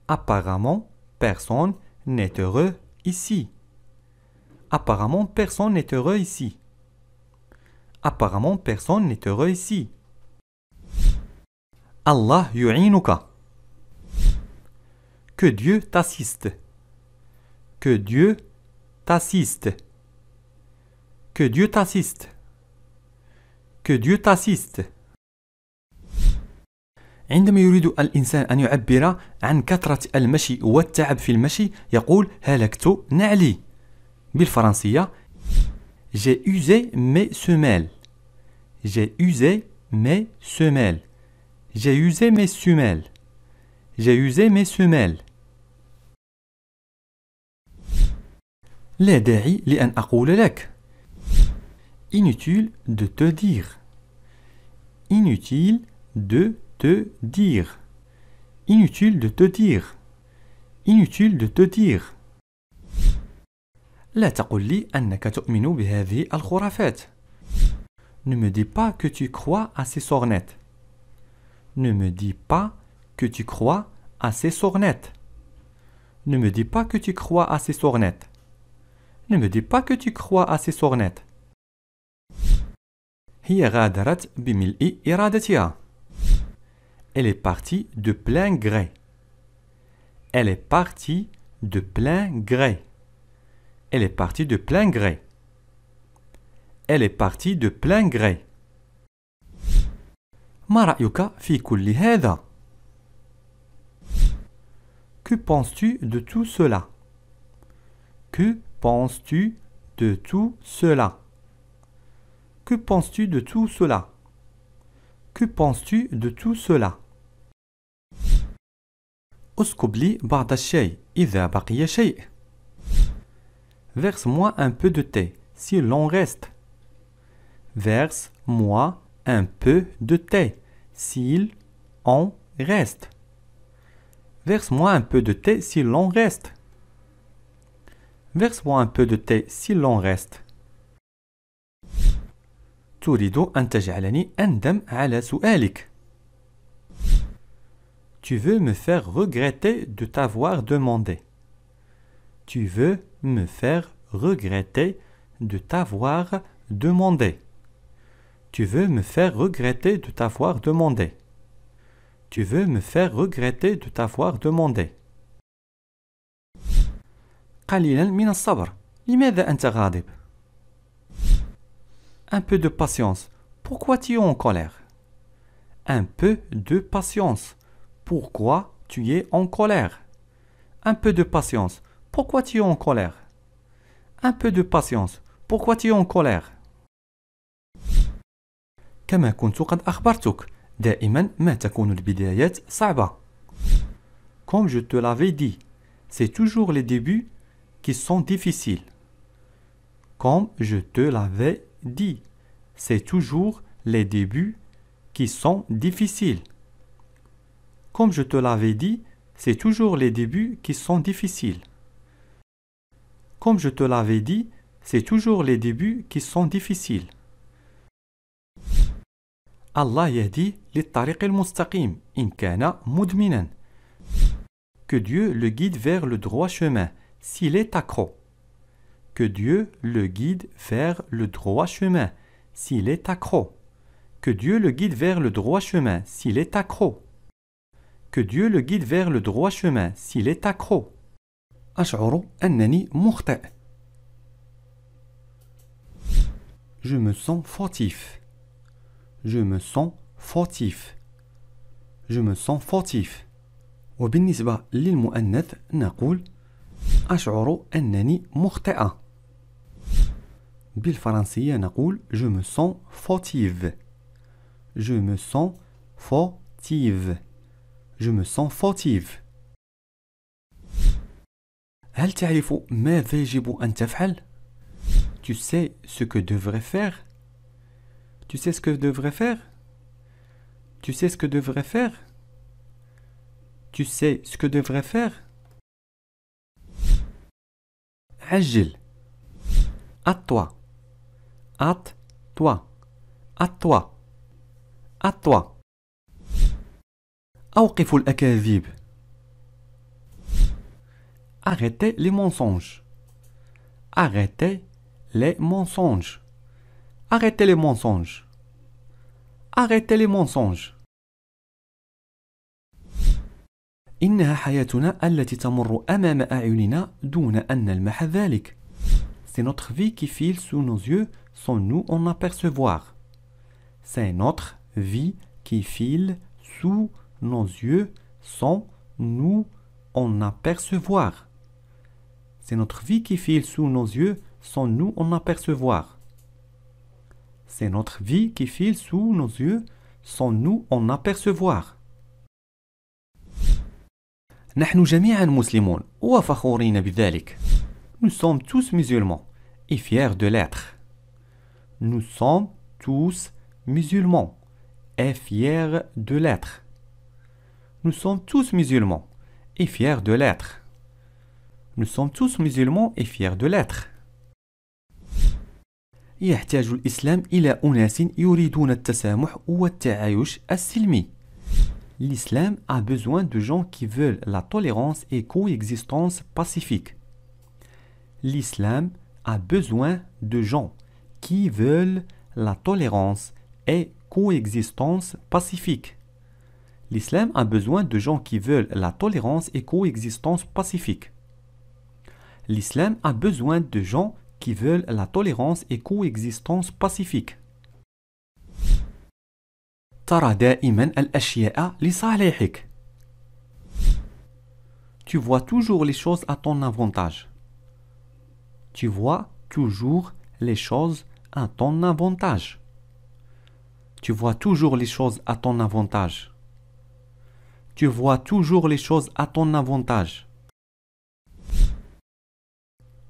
Apparemment personne n'est heureux ici. Apparemment personne n'est heureux ici. Apparemment personne n'est heureux ici. Allah yu'inuka. Que Dieu t'assiste. Que Dieu t'assiste. Que Dieu t'assiste. Que Dieu t'assiste. عندما يريد الإنسان أن يعبر عن كثرة المشي والتعب في المشي يقول هلكت نعلي. بالفرنسية J'ai usé mes semelles. J'ai usé mes semelles. J'ai usé mes semelles. J'ai usé mes semelles. لا داعي لأن أقول لك. Inutile de te dire. Inutile de te dire. Inutile de te dire. Inutile de te dire. لا تقل لي أنك تؤمن بهذه الخرافات. Ne me dis pas que tu crois à ces sornettes. Ne me dis pas que tu crois à ces sornettes. Ne me dis pas que tu crois à ces sornettes. Ne me dis pas que tu crois à ces sornettes. هي غادرت بملء إرادتها. Elle est partie de plein gré. Elle est partie de plein gré. Elle est partie de plein gré. Elle est partie de plein gré. ما رأيك في كل هذا? Que penses-tu de tout cela? Que penses-tu de tout cela? Que penses-tu de tout cela? Que penses-tu de tout cela? اسكب لي بعض الشاي إذا بقي شيء. Verse-moi un peu de thé s'il en reste. Verse-moi un peu de thé s'il en reste. Verse-moi un peu de thé s'il en reste. Verse-moi un peu de thé s'il en reste. تريد أن تجعلني أندم على سؤالك. Tu veux me faire regretter de t'avoir demandé. Tu veux me faire regretter de t'avoir demandé. Tu veux me faire regretter de t'avoir demandé. Tu veux me faire regretter de t'avoir demandé. قليلا من الصبر. لماذا أنت غاضب? Un peu de patience. Pourquoi tu es en colère? Un peu de patience. Pourquoi tu es en colère? Un peu de patience. Pourquoi tu es en colère? Un peu de patience. Pourquoi tu es en colère? كما كنت قد أخبرتك. دائما ما تكون البدايات صعبة. Comme je te l'avais dit, c'est toujours les débuts qui sont difficiles. Comme je te l'avais dit, c'est toujours les débuts qui sont difficiles. Comme je te l'avais dit, c'est toujours les débuts qui sont difficiles. Comme je te l'avais dit, c'est toujours les débuts qui sont difficiles. Allah yahdi للطريق المستقيم إن كان مدمنا. Que Dieu le guide vers le droit chemin s'il est accro. Que Dieu le guide vers le droit chemin s'il est accro. Que Dieu le guide vers le droit chemin s'il est accro. Que Dieu le guide vers le droit chemin s'il est accro. أشعر أنني مخطئ. Je me sens fautif. Je me sens fautif. Je me sens fautif. وبالنسبة للمؤنث نقول أشعر أنني مخطئة. بالفرنسية نقول je me sens fautive. Je me sens fautive. Je me sens fautive. هل تعرف ماذا يجب أن تفعل؟ Tu sais ce que devrait faire? Tu sais ce que devrait faire? Tu sais ce que devrait faire? Tu sais ce que devrait faire? عجل. Hâte-toi. Hâte-toi. Hâte-toi. Hâte-toi. أوقف الأكاذيب. Arrêtez les mensonges. Arrêtez les mensonges. Arrêtez les mensonges. Arrêtez les mensonges. إنها حياتنا التي تمر أمام أعيننا دون أن نلمح ذلك. C'est notre vie qui file sous nos yeux sans nous en apercevoir. C'est notre vie qui file sous nos yeux sans nous en apercevoir. C'est notre vie qui file sous nos yeux sans nous en apercevoir. C'est notre vie qui file sous nos yeux sans nous en apercevoir. نحن جميعا مسلمون وفخورين بذلك. Nous sommes tous musulmans et fiers de l'être. Nous sommes tous musulmans et fiers de l'être. Nous sommes tous musulmans et fiers de l'être. Nous sommes tous musulmans et fiers de l'être. يحتاج الإسلام إلى أناس يريدون التسامح والتعايش السلمي. L'islam a besoin de gens qui veulent la tolérance et coexistence pacifique. L'islam a besoin de gens qui veulent la tolérance et coexistence pacifique. L'islam a besoin de gens qui veulent la tolérance et coexistence pacifique. L'islam a besoin de gens qui veulent la tolérance et coexistence pacifique. ترى دائما الأشياء لصالحك. Tu vois toujours les choses à ton avantage. Tu vois toujours les choses à ton avantage. Tu vois toujours les choses à ton avantage. Tu vois toujours les choses à ton avantage.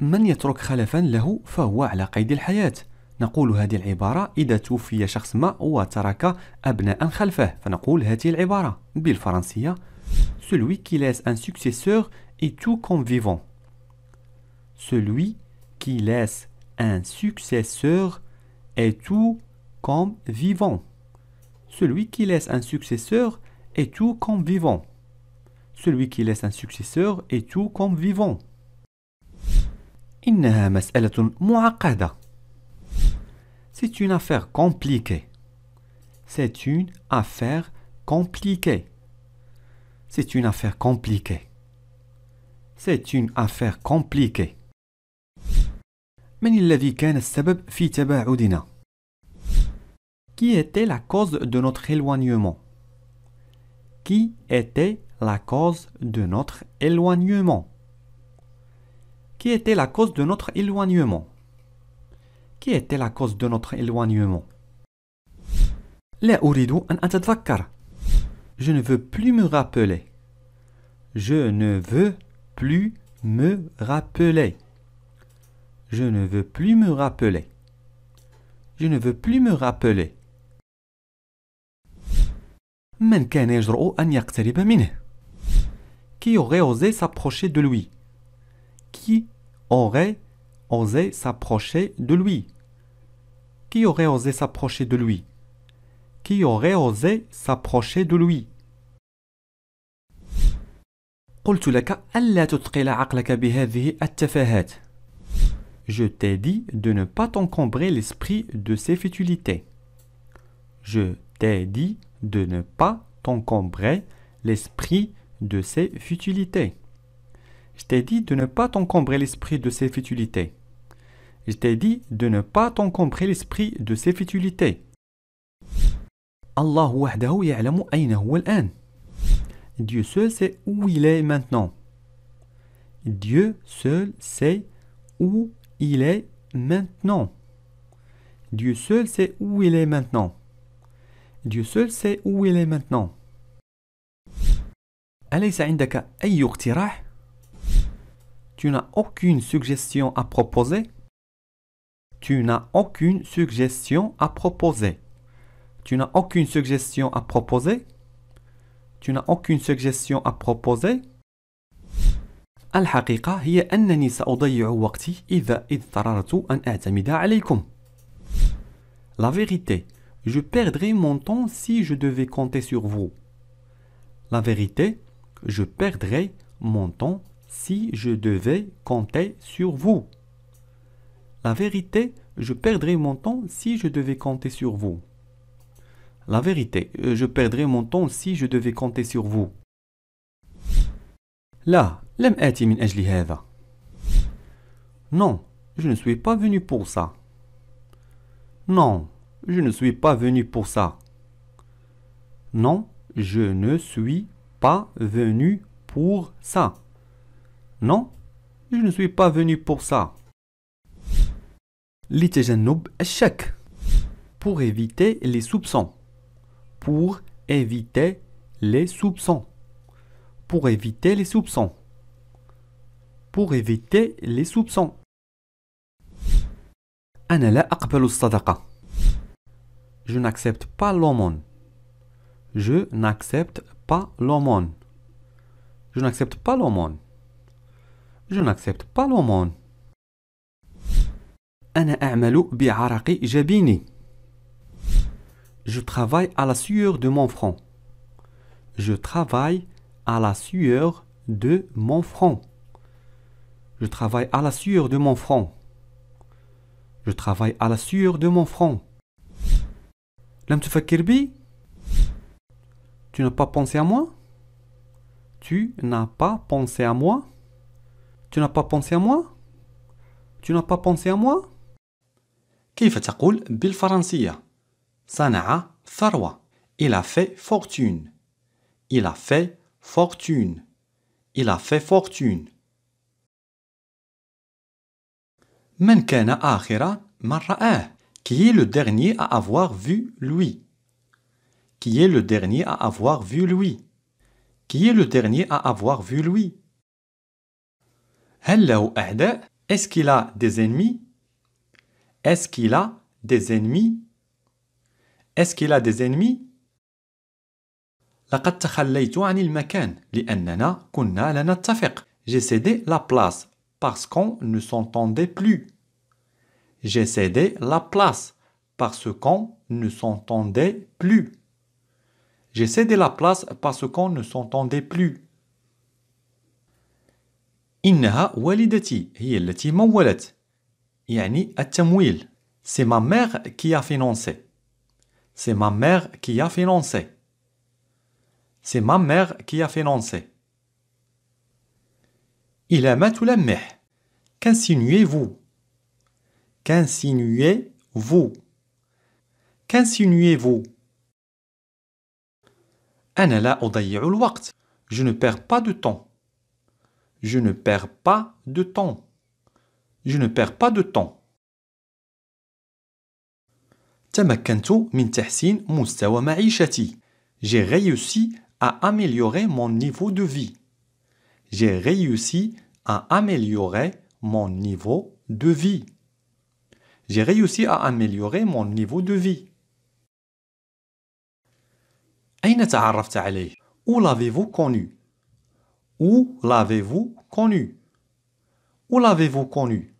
من يترك خلفا له فهو على قيد الحياة. نقول هذه العبارة إذا توفي شخص ما وترك أبناء خلفه، فنقول هذه العبارة بالفرنسية: Celui qui laisse un successeur est tout comme vivant. Celui qui laisse un successeur est tout comme vivant. Celui qui laisse un successeur est tout comme vivant. Celui qui laisse un successeur est tout comme vivant. إنها مسألة معقدة. C'est une affaire compliquée. C'est une affaire compliquée. C'est une affaire compliquée. C'est une affaire compliquée. من الذي كان السبب في تباعدنا؟ Qui était la cause de notre éloignement? Qui était la cause de notre éloignement? Qui était la cause de notre éloignement? Qui était la cause de notre éloignement? لا أريد أن أتذكر. Je ne veux plus me rappeler. Je ne veux plus me rappeler. Je ne veux plus me rappeler. Je ne veux plus me rappeler. من كان يجرؤ أن يقترب منه؟ Qui aurait osé s'approcher de lui? Qui aurait osé s'approcher de lui? Qui aurait osé s'approcher de lui? Qui aurait osé s'approcher de lui? قلت لك ألا تثقل عقلك بهذه التفاهات. Je t'ai dit de ne pas t'encombrer l'esprit de ces futilités. Je t'ai dit de ne pas t'encombrer l'esprit de ces futilités. Je t'ai dit de ne pas t'encombrer l'esprit de ces futilités. Je t'ai dit de ne pas t'encombrer l'esprit de ces futilités. Allah وحده يعلم أين هو الآن. Dieu seul sait où il est maintenant. Dieu seul sait où il est maintenant. Dieu seul sait où il est maintenant. Dieu seul sait où il est maintenant. أليس عندك أي اقتراح؟ Tu n'as aucune suggestion à proposer? Tu n'as aucune suggestion à proposer. Tu n'as aucune suggestion à proposer? Tu n'as aucune suggestion à proposer? الحقيقة هي أنني سأضيع وقتي إذا اضطررت أن أعتمد عليكم. La vérité, je perdrai mon temps si je devais compter sur vous. La vérité, je perdrai mon temps si je devais compter sur vous. La vérité, je perdrai mon temps si je devais compter sur vous. La vérité, je perdrai mon temps si je devais compter sur vous. لا، لم آتي من أجل هذا. Non, je ne suis pas venu pour ça. Non, je ne suis pas venu pour ça. Non, je ne suis pas venu pour ça. Non, je ne suis pas venu pour ça. لتجنب الشك. Pour éviter les soupçons. Pour éviter les soupçons. Pour éviter les soupçons. Pour éviter les soupçons. أنا لا أقبل الصدقة. Je n'accepte pas l'aumône. Je n'accepte pas l'aumône. Je n'accepte pas l'aumône. Je n'accepte pas l'aumône. أنا أعمل بعرق جبيني. Je travaille à la sueur de mon front. Je travaille à la sueur de mon front. Je travaille à la sueur de mon front. Je travaille à la sueur de mon front. لم تفكر بي? Tu n'as pas pensé à moi? Tu n'as pas pensé à moi? Tu n'as pas pensé à moi? Tu n'as pas pensé à moi? كيف تقول بالفرنسية؟ صنع ثروة. Il a fait fortune. Il a fait fortune. Il a fait fortune. من كان آخر من رآه? Qui est le dernier à avoir vu lui? Qui est le dernier à avoir vu lui? Qui est le dernier à avoir vu lui? هل له أعداء؟ Est-ce qu'il a des ennemis? Est-ce qu'il a des ennemis? Est-ce qu'il a des ennemis? لقد تخليت عن المكان لأننا كنا لا نتفق. J'ai cédé la place parce qu'on ne s'entendait plus. J'ai cédé la place parce qu'on ne s'entendait plus. J'ai cédé la place parce qu'on ne s'entendait plus. إنها والدتي هي التي مولت. يعني التمويل. C'est ma mère qui a financé. C'est ma mère qui a financé. C'est ma mère qui a financé. إلى ما تلمح? Qu'insinuez-vous? Qu'insinuez-vous? Qu'insinuez-vous? أنا لا أضيع الوقت. Je ne perds pas de temps. Je ne perds pas de temps. Je ne perds pas de temps. تمكنت من تحسين مستوى معيشتي. J'ai réussi à améliorer mon niveau de vie. J'ai réussi à améliorer mon niveau de vie. J'ai réussi à améliorer mon niveau de vie. أين تعرفت عليه? Où l'avez-vous connu? Où l'avez-vous connu? Où l'avez-vous connu?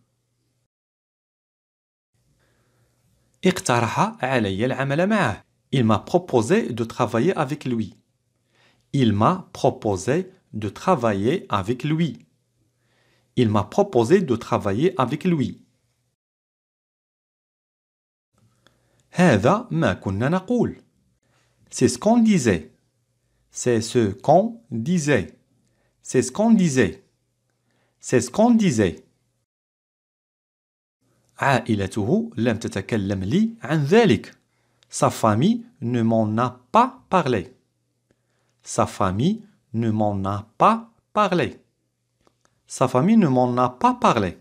اقترح علي العمل معه. Il m'a proposé de travailler avec lui. Il m'a proposé de travailler avec lui. Il m'a proposé de travailler avec lui. هذا ما كنا نقول. C'est ce qu'on disait. C'est ce qu'on disait. C'est ce qu'on disait. C'est ce qu'on disait. عائلته لم تتكلم لي عن ذلك. Sa famille ne m'en a pas parlé. Sa famille ne m'en a pas parlé. Sa famille ne m'en a pas parlé.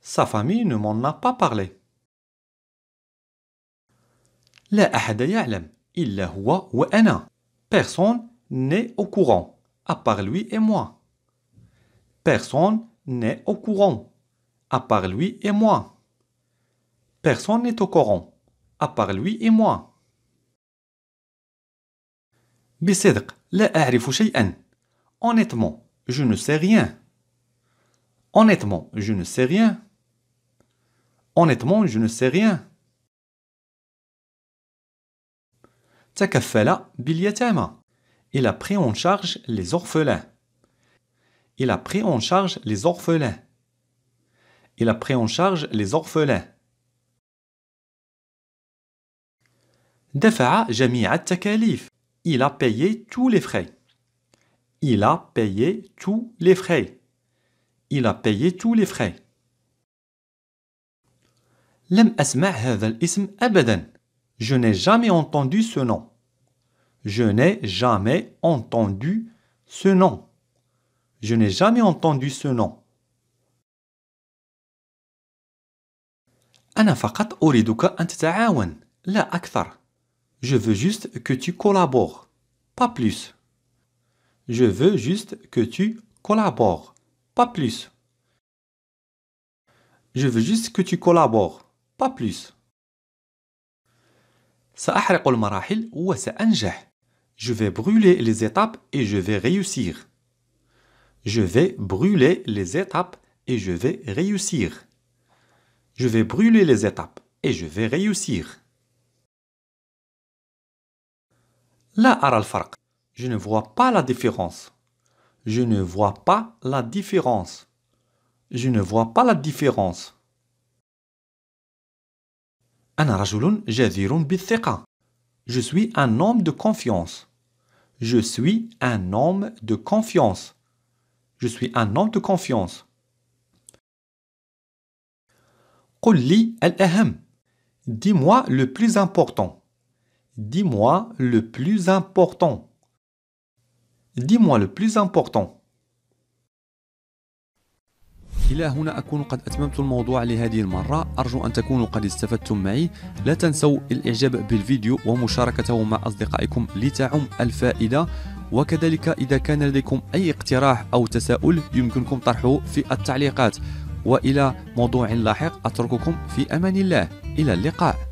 Sa famille ne m'en a pas parlé. لا أحد يعلم إلا هو وأنا. Personne n'est au courant, à part lui et moi. Personne n'est au courant, à part lui et moi. Personne n'est au courant, à part lui et moi. بصدق لا أعرف شيئا. Honnêtement, je ne sais rien. Honnêtement, je ne sais rien. Honnêtement, je ne sais rien. تكفل باليتامى. Il a pris en charge les orphelins. Il a pris en charge les orphelins. Il a pris en charge les orphelins. دفع جميع التكاليف. Il a payé tous les frais. Il a payé tous les frais. Il a payé tous les frais. لم أسمع هذا الاسم أبدا. Je n'ai jamais entendu ce nom. Je n'ai jamais entendu ce nom. Je n'ai jamais entendu ce nom. أنا فقط أريدك أن تتعاون، لا أكثر. Je veux juste que tu collabores, pas plus. Je veux juste que tu collabores, pas plus. Je veux juste que tu collabores, pas plus. سأحرق المراحل وسأنجح. Je vais brûler les étapes et je vais réussir. Je vais brûler les étapes et je vais réussir. Je vais brûler les étapes et je vais réussir. لا أرى الفرق. Je ne vois pas la différence. Je ne vois pas la différence. Je ne vois pas la différence. أنا رجل جدير بالثقة. Je suis un homme de confiance. Je suis un homme de confiance. Je suis un homme de confiance. قل لي الأهم. Dis-moi le plus important. Dis-moi le plus important. Dis-moi le plus important. إلى هنا أكون قد أتممت الموضوع لهذه المرة. أرجو أن تكونوا قد استفدتم معي. لا تنسوا الإعجاب بالفيديو ومشاركته مع أصدقائكم لتعم الفائدة. وكذلك إذا كان لديكم أي اقتراح أو تساؤل يمكنكم طرحه في التعليقات. وإلى موضوع لاحق أترككم في أمان الله. إلى اللقاء.